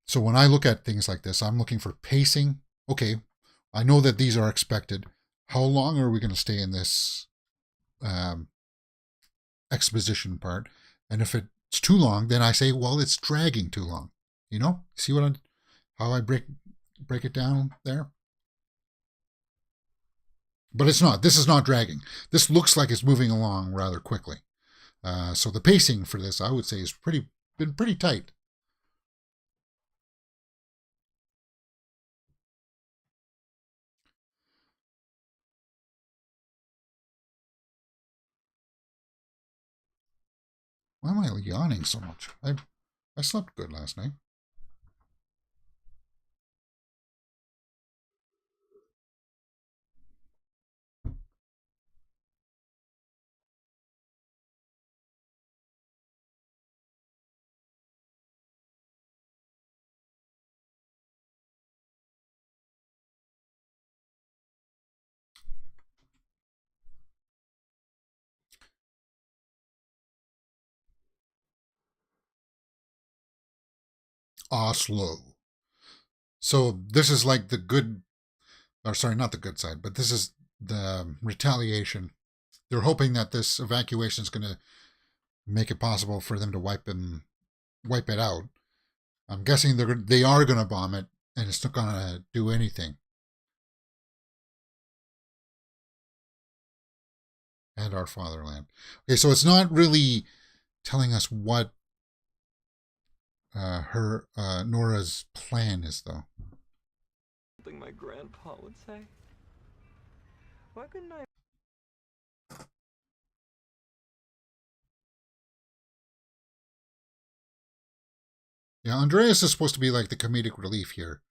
So when I look at things like this, I'm looking for pacing. Okay, I know that these are expected. How long are we going to stay in this exposition part? And if it's too long, then I say, well, it's dragging too long. You know, see how I break it down there? But it's not. This is not dragging. This looks like it's moving along rather quickly. So the pacing for this, I would say, is been pretty tight. Why am I yawning so much? I slept good last night. Oslo. So this is like the good, or sorry, not the good side, but this is the retaliation. They're hoping that this evacuation is going to make it possible for them to wipe it out. I'm guessing they are going to bomb it, and it's not going to do anything. And our fatherland. Okay, so it's not really telling us what Nora's plan is, though. Something my grandpa would say. Why couldn't I? Yeah, Andreas is supposed to be like the comedic relief here,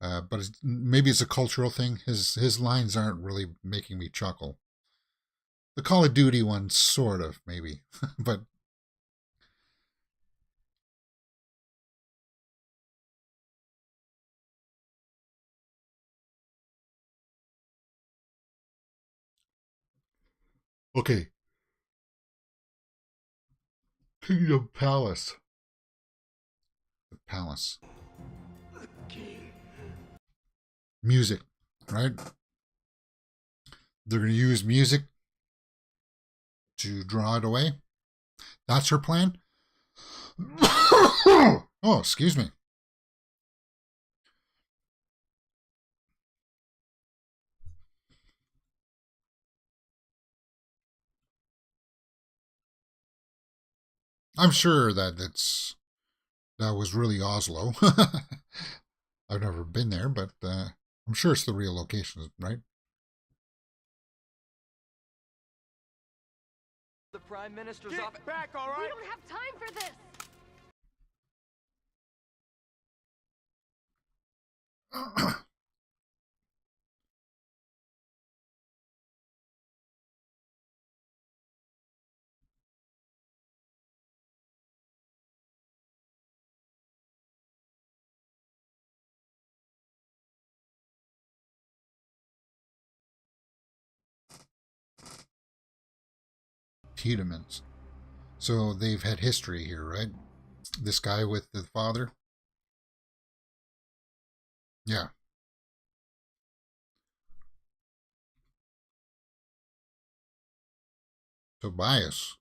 but maybe it's a cultural thing. His lines aren't really making me chuckle. The Call of Duty one, sort of, maybe, but okay. Kingdom Palace. The palace. Music, right? They're going to use music to draw it away. That's her plan. Oh, excuse me. I'm sure that that was really Oslo. I've never been there, but I'm sure it's the real location, right? The Prime Minister's Get back, all right? We don't have time for this! Tiedemans. So they've had history here, right? This guy with the father? Yeah. Tobias.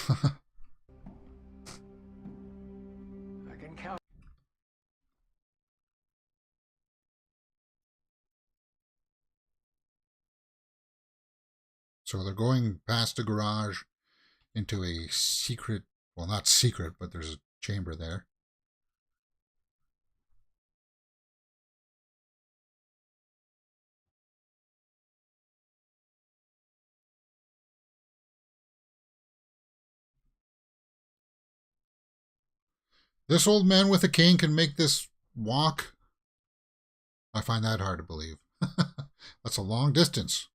I can count. So they're going past the garage into a secret, well, not secret, but there's a chamber there. This old man with a cane can make this walk? I find that hard to believe. That's a long distance.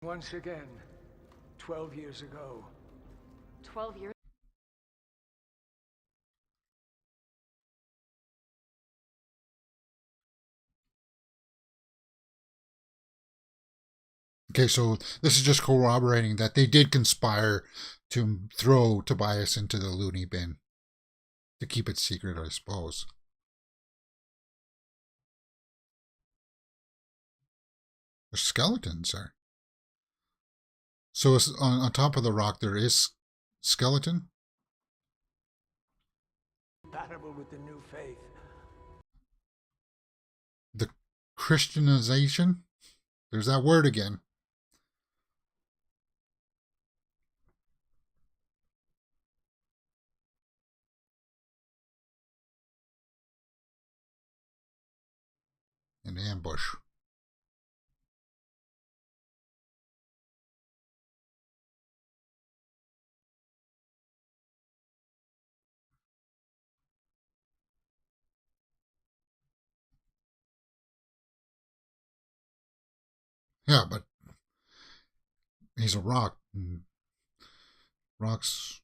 Once again, 12 years ago. 12 years? Okay, so this is just corroborating that they did conspire to throw Tobias into the loony bin. To keep it secret, I suppose. There's skeletons there. So on top of the rock there is skeleton? Compatible with the new faith. The Christianization? There's that word again. An ambush. Yeah, but he's a rock. Rocks.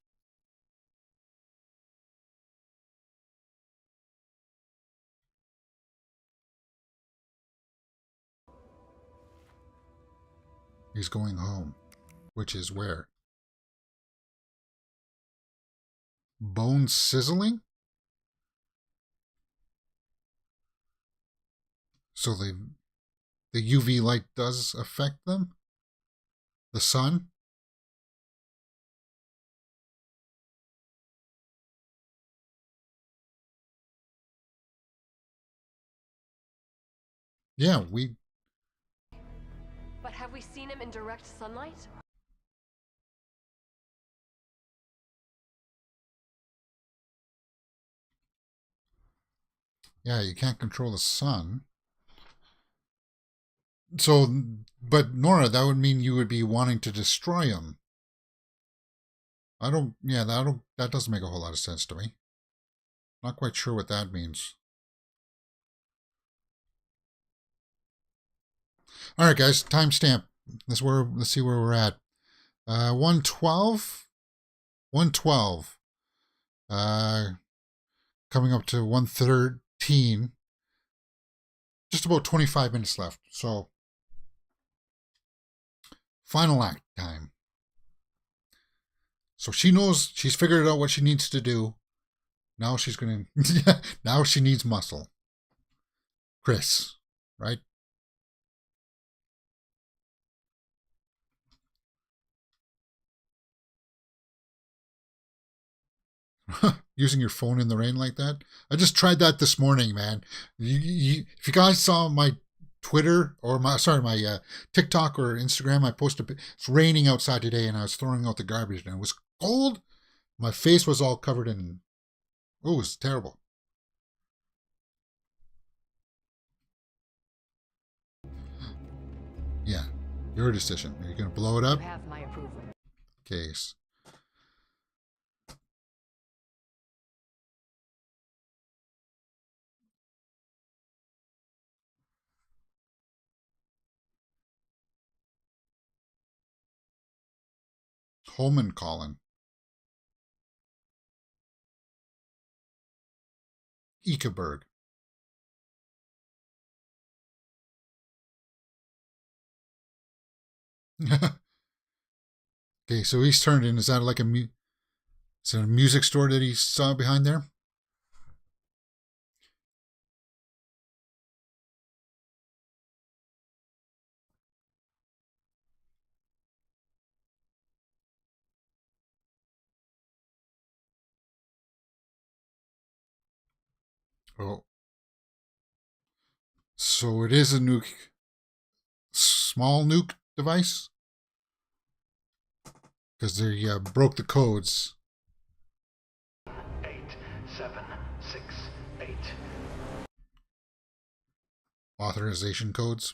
He's going home. Which is where? Bone sizzling? So the UV light does affect them? The sun? Yeah, But have we seen him in direct sunlight? Yeah, you can't control the sun. So, but Nora, that would mean you would be wanting to destroy him. That doesn't make a whole lot of sense to me. Not quite sure what that means. All right, guys, timestamp. Let's see where we're at. 112. 112. Coming up to 113. Just about 25 minutes left. So, final act time. So she knows, she's figured out what she needs to do. Now she's going to, now she needs muscle. Chris, right? Using your phone in the rain like that? I just tried that this morning, man. If you guys saw my Twitter or my TikTok or Instagram, I posted, it's raining outside today and I was throwing out the garbage and it was cold. My face was all covered in, it was terrible. Yeah, your decision. Are you going to blow it up? You have my approval. Case. Holman Colin. Ekeberg. Okay, so he's turned in. Is that like is it a music store that he saw behind there? Oh. So it is a small nuke device? Because they broke the codes. 8768. Authorization codes.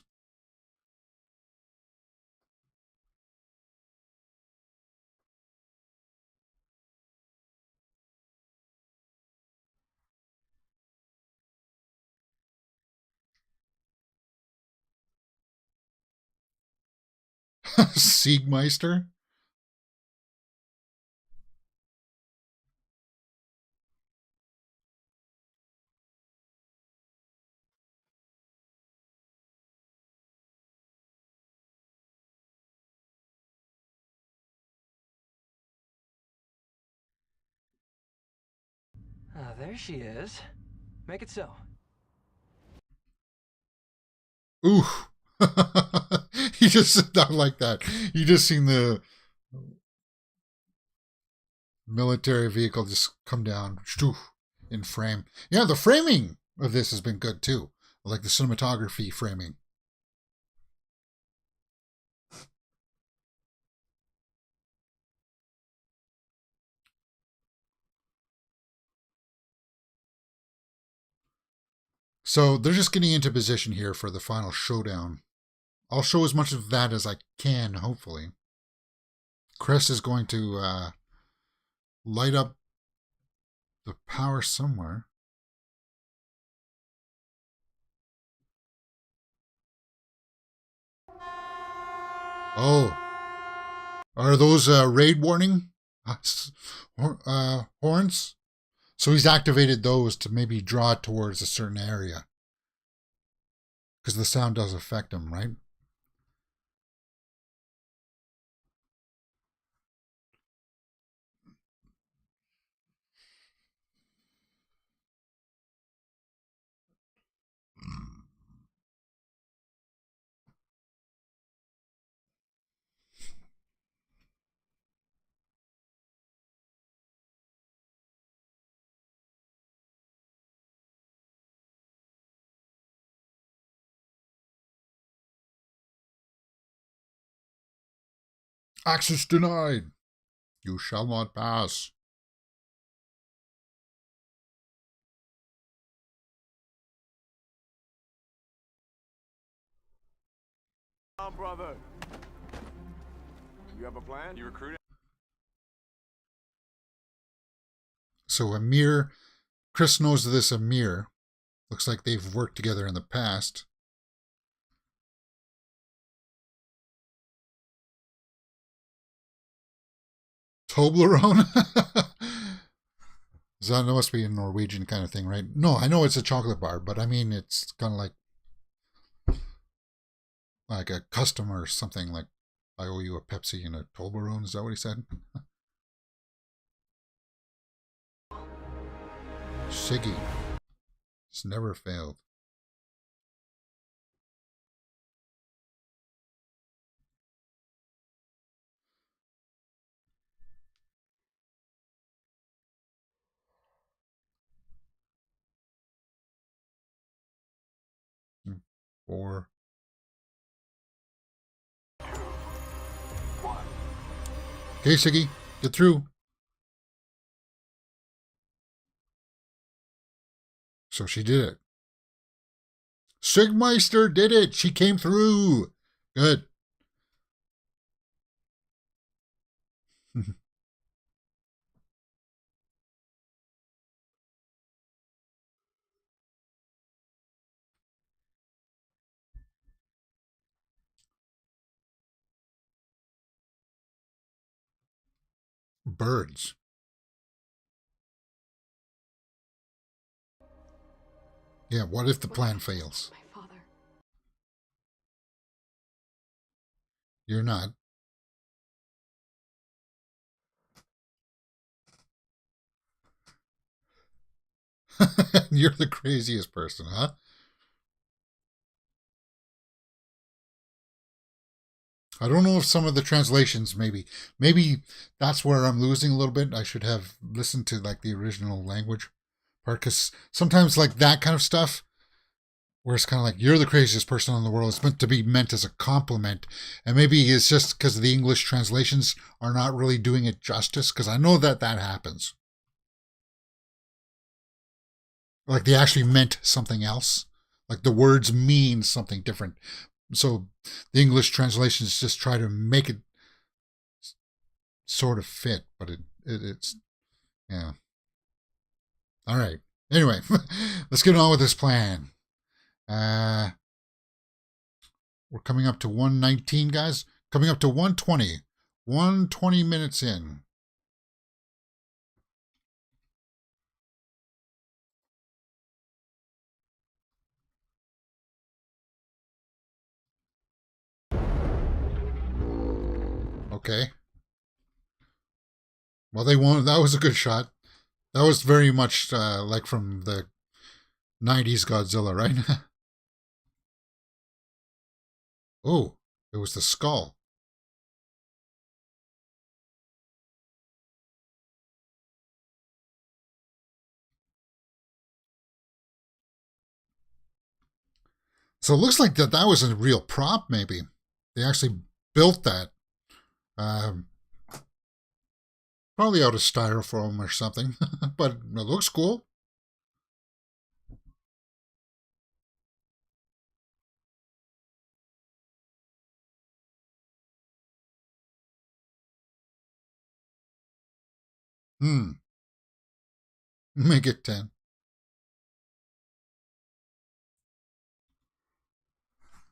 Siegmeister? Ah, there she is. Make it so. Ooh. He just said that like that. You just seen the military vehicle just come down in frame. Yeah, the framing of this has been good too. I like the cinematography framing. So they're just getting into position here for the final showdown. I'll show as much of that as I can, hopefully. Chris is going to light up the power somewhere. Oh. Are those raid warning horns? So he's activated those to maybe draw it towards a certain area. Because the sound does affect him, right? Access denied. You shall not pass. Brother. You have a plan? You recruited? So Amir, Chris knows this Amir. Looks like they've worked together in the past. Toblerone? That must be a Norwegian kind of thing, right? No, I know it's a chocolate bar, but I mean it's kind of like a customer or something. Like I owe you a Pepsi and a Toblerone. Is that what he said? Siggy. It's never failed. Four. Okay, Siggy, get through. So she did it. Sigmeister did it. She came through. Good. Birds. Yeah, what if the plan fails? My father. You're not. You're the craziest person, huh? I don't know if some of the translations, maybe that's where I'm losing a little bit. I should have listened to like the original language part, because sometimes like that kind of stuff, where it's kind of like you're the craziest person in the world, it's meant to be meant as a compliment, and maybe it's just because the English translations are not really doing it justice. Because I know that happens. Like they actually meant something else. Like the words mean something different. So the English translations just try to make it sort of fit, but it's yeah. All right. Anyway, let's get on with this plan. We're coming up to 119, guys. Coming up to 120. 120 minutes in. Okay. Well, they won. That was a good shot. That was very much like from the 90s Godzilla, right? Oh, it was the skull. So it looks like that was a real prop, maybe. They actually built that. Probably out of styrofoam or something, but it looks cool. Make it 10.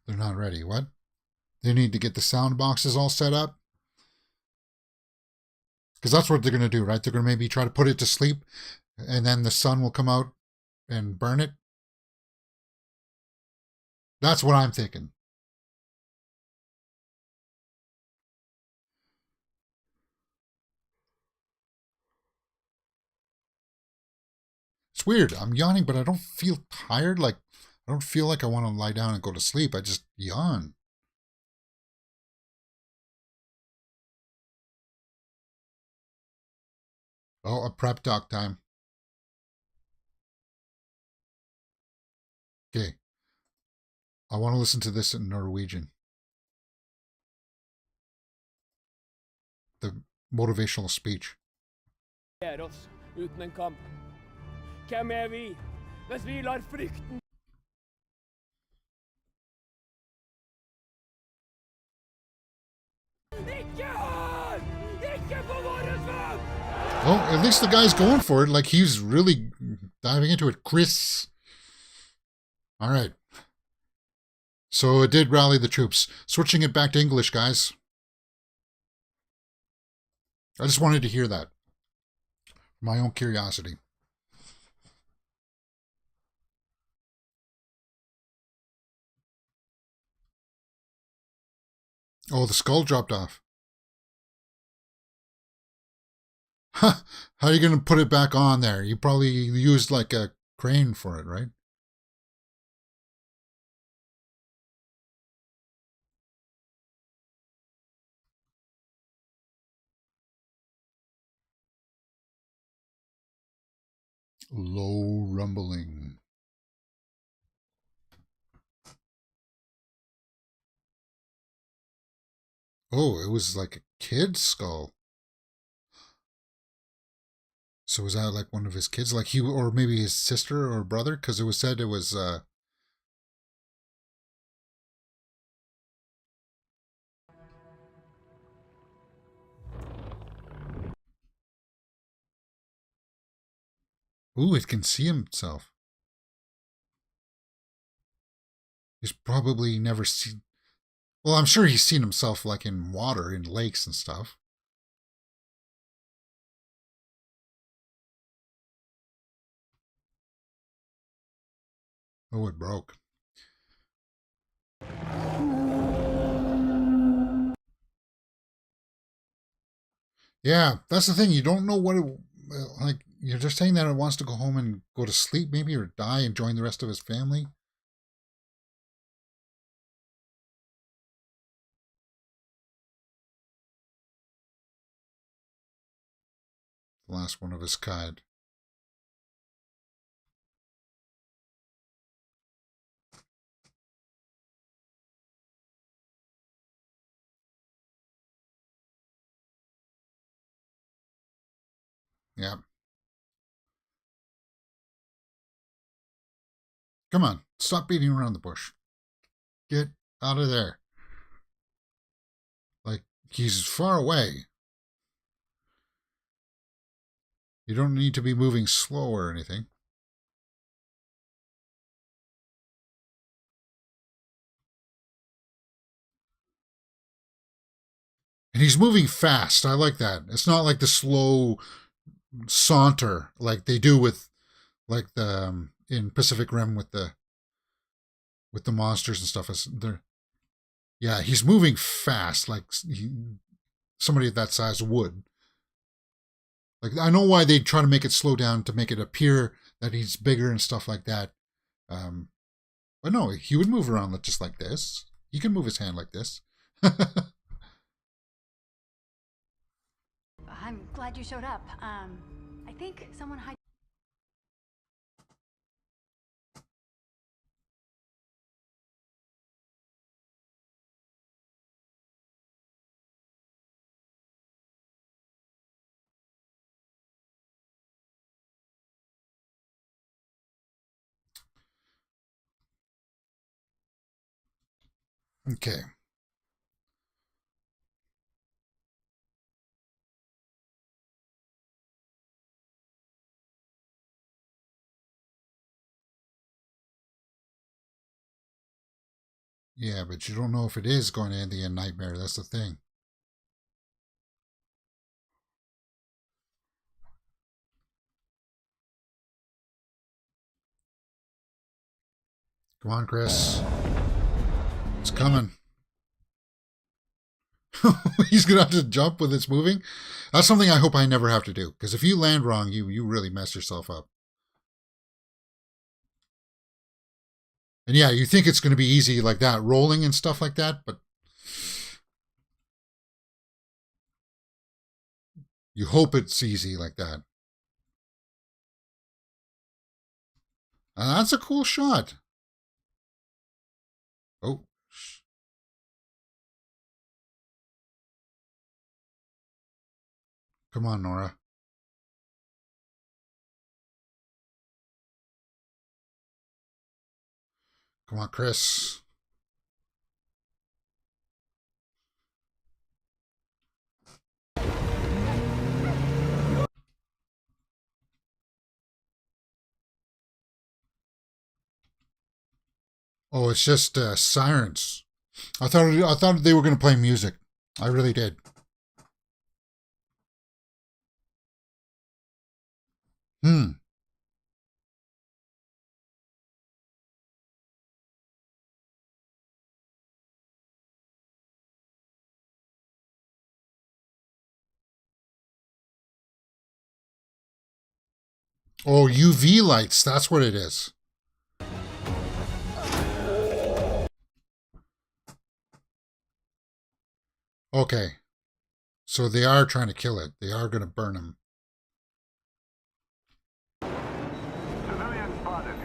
They're not ready. What? They need to get the sound boxes all set up? Because that's what they're going to do, right? They're going to maybe try to put it to sleep, and then the sun will come out and burn it. That's what I'm thinking. It's weird. I'm yawning, but I don't feel tired. Like, I don't feel like I want to lie down and go to sleep. I just yawn. Oh, a prep talk time. Okay. I want to listen to this in Norwegian. The motivational speech. Uten en kamp. Hvem er vi? Hvis vi lar frykten Ikke her! Ikke på våre fem! Well, at least the guy's going for it. Like he's really diving into it. Chris. All right. So it did rally the troops. Switching it back to English, guys. I just wanted to hear that. For my own curiosity. Oh, the skull dropped off. Huh. How are you going to put it back on there? You probably used like a crane for it, right? Low rumbling. Oh, it was like a kid's skull. So was that like one of his kids? Like he, or maybe his sister or brother? Because it was said it was, ooh, it can see himself. He's probably never seen, well, I'm sure he's seen himself like in water, in lakes and stuff. Oh, it broke. Yeah, that's the thing. You don't know what it, like, you're just saying that it wants to go home and go to sleep maybe, or die and join the rest of his family. The last one of his kind. Yeah. Come on, stop beating around the bush. Get out of there. Like, he's far away. You don't need to be moving slow or anything. And he's moving fast. I like that. It's not like the slow saunter like they do with, like, the in Pacific Rim with the monsters and stuff. Yeah, he's moving fast, like somebody of that size would. Like, I know why they try to make it slow down to make it appear that he's bigger and stuff like that. But no, he would move around just like this. He can move his hand like this. I'm glad you showed up. I think someone hijacked. Okay. Yeah, but you don't know if it is going to end in a nightmare. That's the thing. Come on, Chris. It's coming. He's going to have to jump with it's moving. That's something I hope I never have to do. Because if you land wrong, you really mess yourself up. And yeah, you think it's going to be easy like that, rolling and stuff like that, but you hope it's easy like that. And that's a cool shot. Oh. Come on, Nora. Come on, Chris. Oh, it's just sirens. I thought they were going to play music. I really did. Hmm. Oh, UV lights. That's what it is. Okay. So they are trying to kill it. They are going to burn him. Civilian spotted.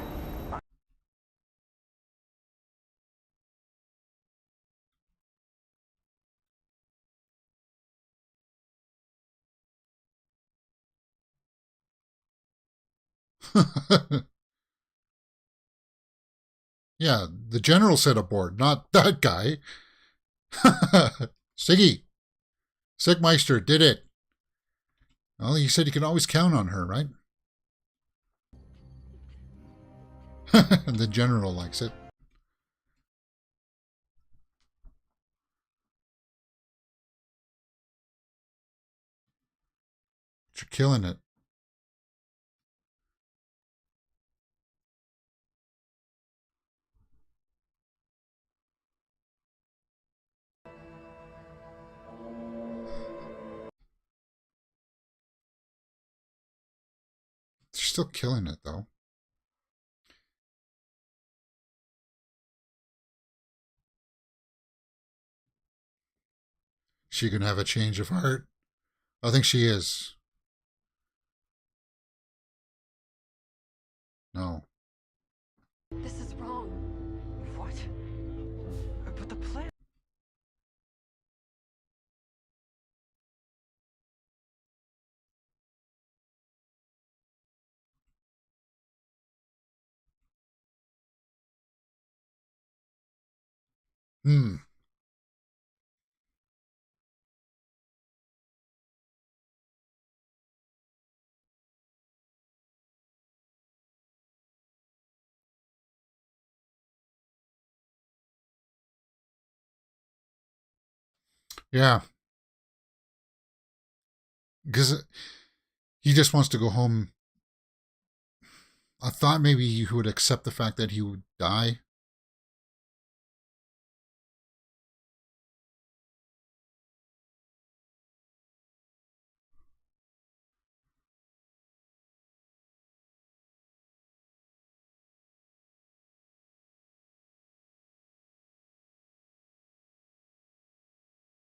Yeah, the general said aboard, not that guy. Siggy. Sigmeister did it. Well, he said you can always count on her, right? The general likes it. You're killing it. She's still killing it, though. She can have a change of heart. I think she is. No. This is wrong. What? But the plan. Hmm. Yeah. Because he just wants to go home. I thought maybe he would accept the fact that he would die.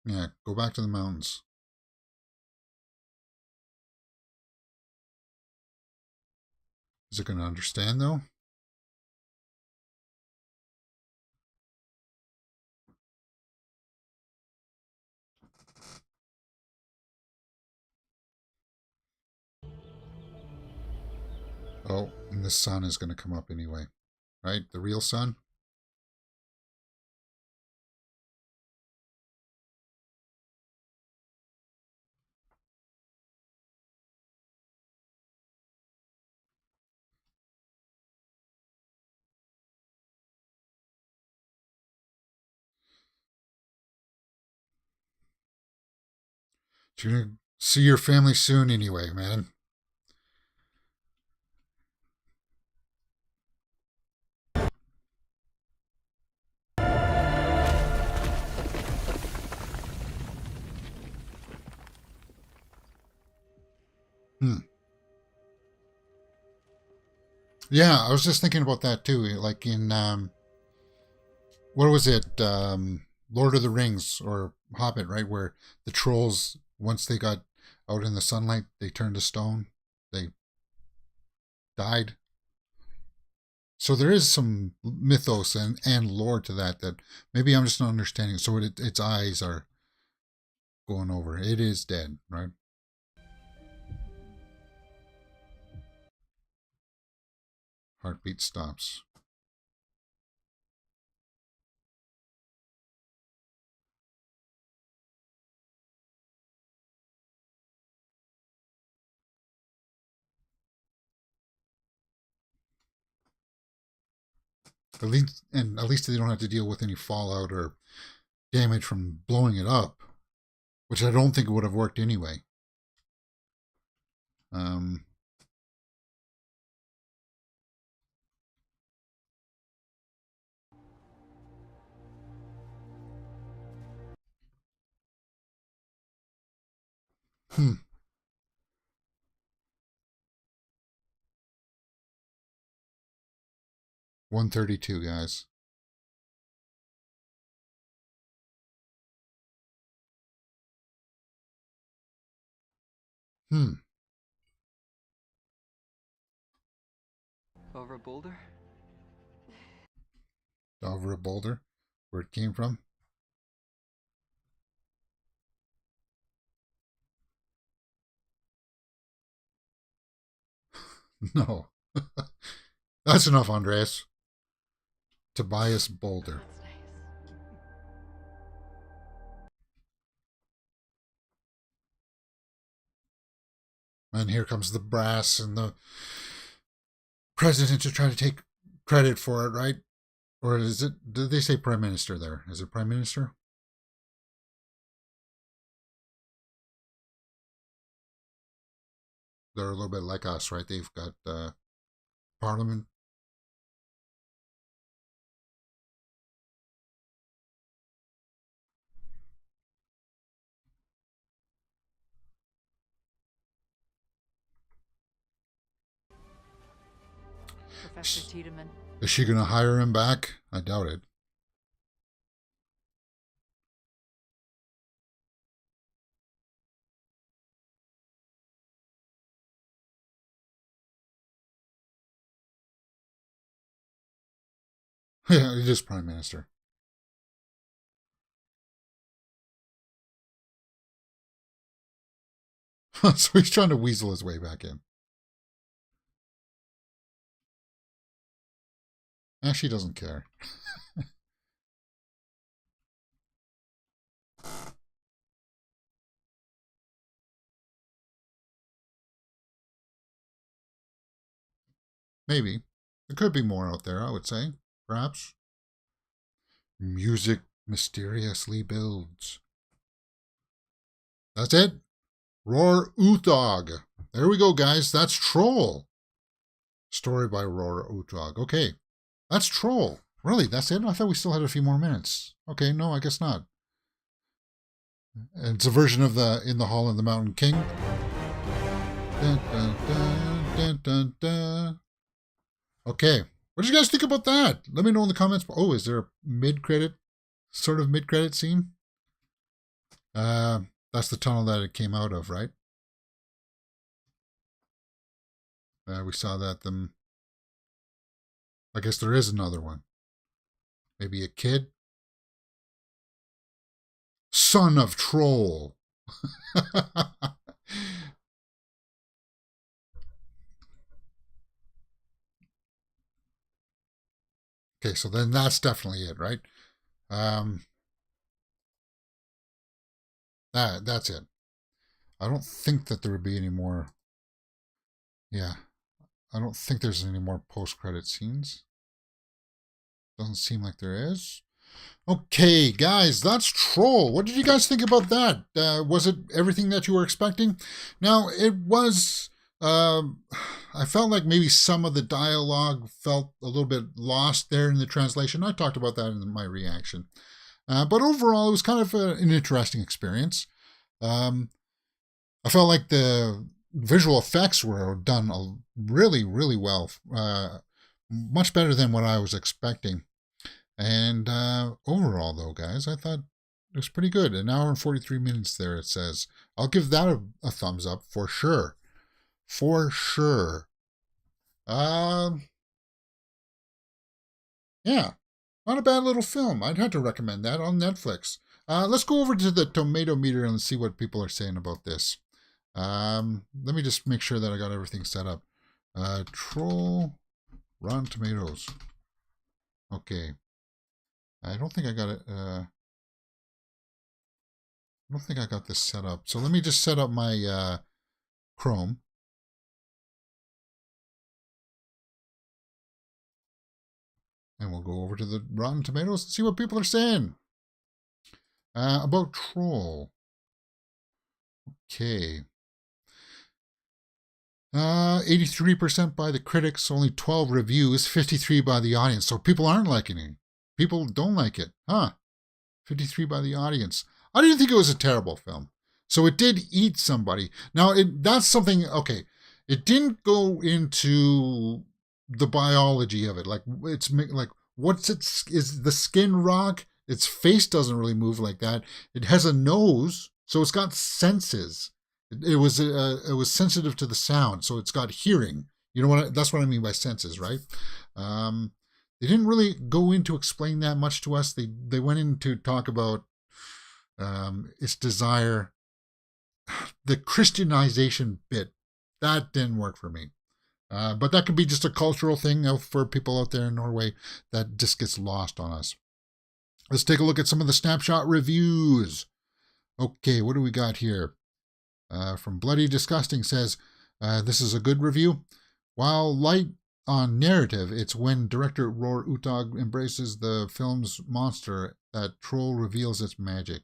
Yeah, go back to the mountains. Is it going to understand, though? Oh, and the sun is going to come up anyway. Right? The real sun? You're going to see your family soon anyway, man. Yeah, I was just thinking about that too. Like in what was it? Lord of the Rings or Hobbit, right? Where the trolls, once they got out in the sunlight, they turned to stone. They died. So there is some mythos and lore to that maybe I'm just not understanding. So its eyes are going over. It is dead, right? Heartbeat stops. At least they don't have to deal with any fallout or damage from blowing it up, which I don't think would have worked anyway. Um, 132, guys. Over a boulder? Over a boulder, where it came from. No. That's enough, Andreas. Tobias Boulder. And here comes the brass and the president to try to take credit for it, right? Or is it, did they say prime minister there? Is it prime minister? They're a little bit like us, right? They've got parliament. Professor Tiedemann. Is she going to hire him back? I doubt it. Yeah, he is Prime Minister. So he's trying to weasel his way back in. And she doesn't care. Maybe. There could be more out there, I would say. Perhaps. Music mysteriously builds. That's it. Roar Utog. There we go, guys. That's Troll. Story by Roar Utog. Okay. That's Troll. Really, that's it? I thought we still had a few more minutes. Okay, no, I guess not. It's a version of the In the Hall of the Mountain King. Dun, dun, dun, dun, dun, dun. Okay. What did you guys think about that? Let me know in the comments. Oh, is there a mid-credit, sort of mid-credit scene? That's the tunnel that it came out of, right? We saw that them. I guess there is another one. Maybe a kid. Son of Troll. Okay, so then that's definitely it, right? That's it. I don't think that there would be any more. Yeah. I don't think there's any more post-credit scenes. Doesn't seem like there is. Okay, guys, that's Troll. What did you guys think about that? Was it everything that you were expecting? Now, it was... I felt like maybe some of the dialogue felt a little bit lost there in the translation. I talked about that in my reaction. But overall, it was kind of an interesting experience. I felt like the visual effects were done really, really well. Much better than what I was expecting. And overall, though, guys, I thought it was pretty good. 1 hour and 43 minutes there, it says. I'll give that a thumbs up for sure. For sure. Yeah. Not a bad little film. I'd have to recommend that on Netflix. Let's go over to the tomato meter and see what people are saying about this. Let me just make sure that I got everything set up. Troll, Rotten Tomatoes. Okay. I don't think I got it. I don't think I got this set up. So let me just set up my Chrome. And we'll go over to the Rotten Tomatoes and see what people are saying about Troll. Okay. 83% by the critics, only 12 reviews, 53 by the audience. So people aren't liking it. People don't like it. Huh. 53 by the audience. I didn't think it was a terrible film. So it did eat somebody. Now, that's something, okay. It didn't go into the biology of it. Like, it's like, is the skin rock? Its face doesn't really move like that. It has a nose, so it's got senses. It was sensitive to the sound, so it's got hearing. You know what? That's what I mean by senses, right? They didn't really go in to explain that much to us. They went in to talk about its desire. The Christianization bit, that didn't work for me. But that could be just a cultural thing for people out there in Norway that just gets lost on us. Let's take a look at some of the snapshot reviews. Okay, what do we got here? From Bloody Disgusting says, this is a good review. While light on narrative, it's when director Roar Utog embraces the film's monster that Troll reveals its magic.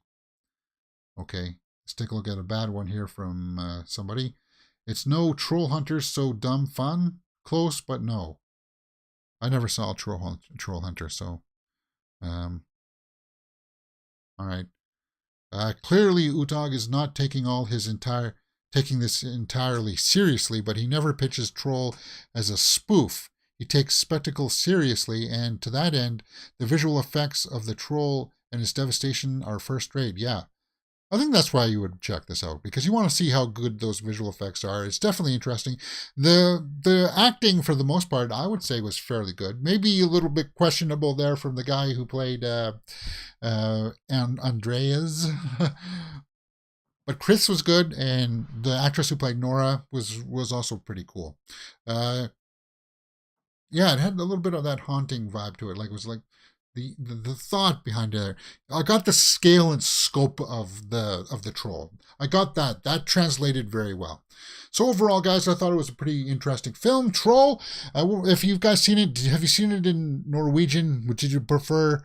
Okay, let's take a look at a bad one here from somebody. It's no Troll Hunter so dumb fun. Close, but no. I never saw Troll Hunter, so... Alright. Clearly, Utog is not taking this entirely seriously, but he never pitches Troll as a spoof. He takes spectacle seriously, and to that end, the visual effects of the troll and his devastation are first rate. Yeah, I think that's why you would check this out, because you want to see how good those visual effects are. It's definitely interesting. The acting, for the most part, I would say was fairly good. Maybe a little bit questionable there from the guy who played Andreas. But Chris was good, and the actress who played Nora was also pretty cool. Yeah, it had a little bit of that haunting vibe to it. Like, it was like the thought behind it. I got the scale and scope of the troll. I got that. That translated very well. So overall, guys, I thought it was a pretty interesting film. Troll. If you've guys seen it, have you seen it in Norwegian? Did you prefer?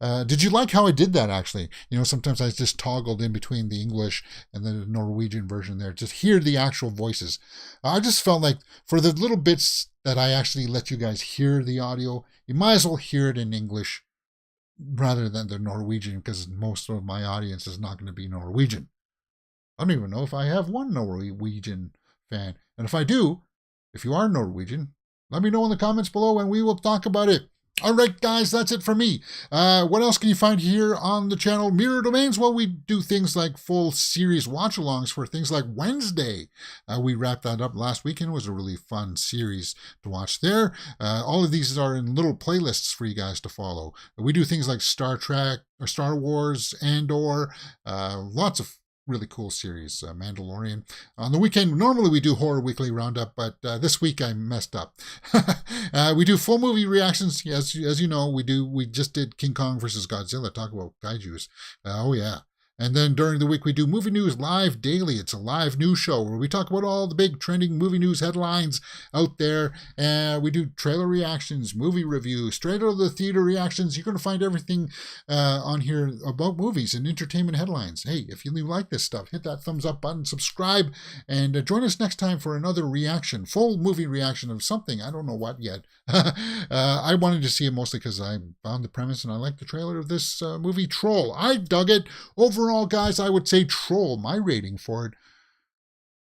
Did you like how I did that, actually? You know, sometimes I just toggled in between the English and the Norwegian version there. Just hear the actual voices. I just felt like for the little bits that I actually let you guys hear the audio, you might as well hear it in English rather than the Norwegian, because most of my audience is not going to be Norwegian. I don't even know if I have one Norwegian fan. And if I do, if you are Norwegian, let me know in the comments below and we will talk about it. All right, guys, that's it for me. What else can you find here on the channel? Mirror Domains. Well, we do things like full series watch-alongs for things like Wednesday. We wrapped that up last weekend. It was a really fun series to watch there. All of these are in little playlists for you guys to follow. We do things like Star Trek or Star Wars, Andor, lots of really cool series, Mandalorian. On the weekend, normally we do Horror Weekly Roundup, but this week I messed up. We do full movie reactions. As you know, we just did King Kong versus Godzilla, talk about kaijus. Oh yeah. And then during the week, we do Movie News Live Daily. It's a live news show where we talk about all the big trending movie news headlines out there. And we do trailer reactions, movie reviews, straight out of the theater reactions. You're going to find everything on here about movies and entertainment headlines. Hey, if you like this stuff, hit that thumbs up button, subscribe, and join us next time for another reaction, full movie reaction of something. I don't know what yet. I wanted to see it mostly because I found the premise and I liked the trailer of this movie, Troll. I dug it. Overall, guys, I would say Troll, my rating for it,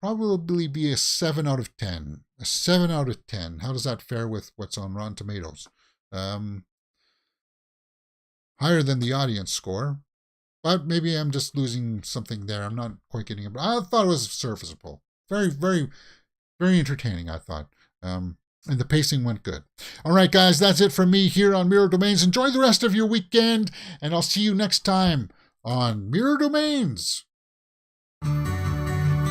probably be a 7 out of 10. A 7 out of 10. How does that fare with what's on Rotten Tomatoes? Higher than the audience score. But maybe I'm just losing something there. I'm not quite getting it. But I thought it was serviceable. Very, very, very entertaining, I thought. And the pacing went good. All right, guys, that's it from me here on Mirror Domains. Enjoy the rest of your weekend, and I'll see you next time on Mirror Domains.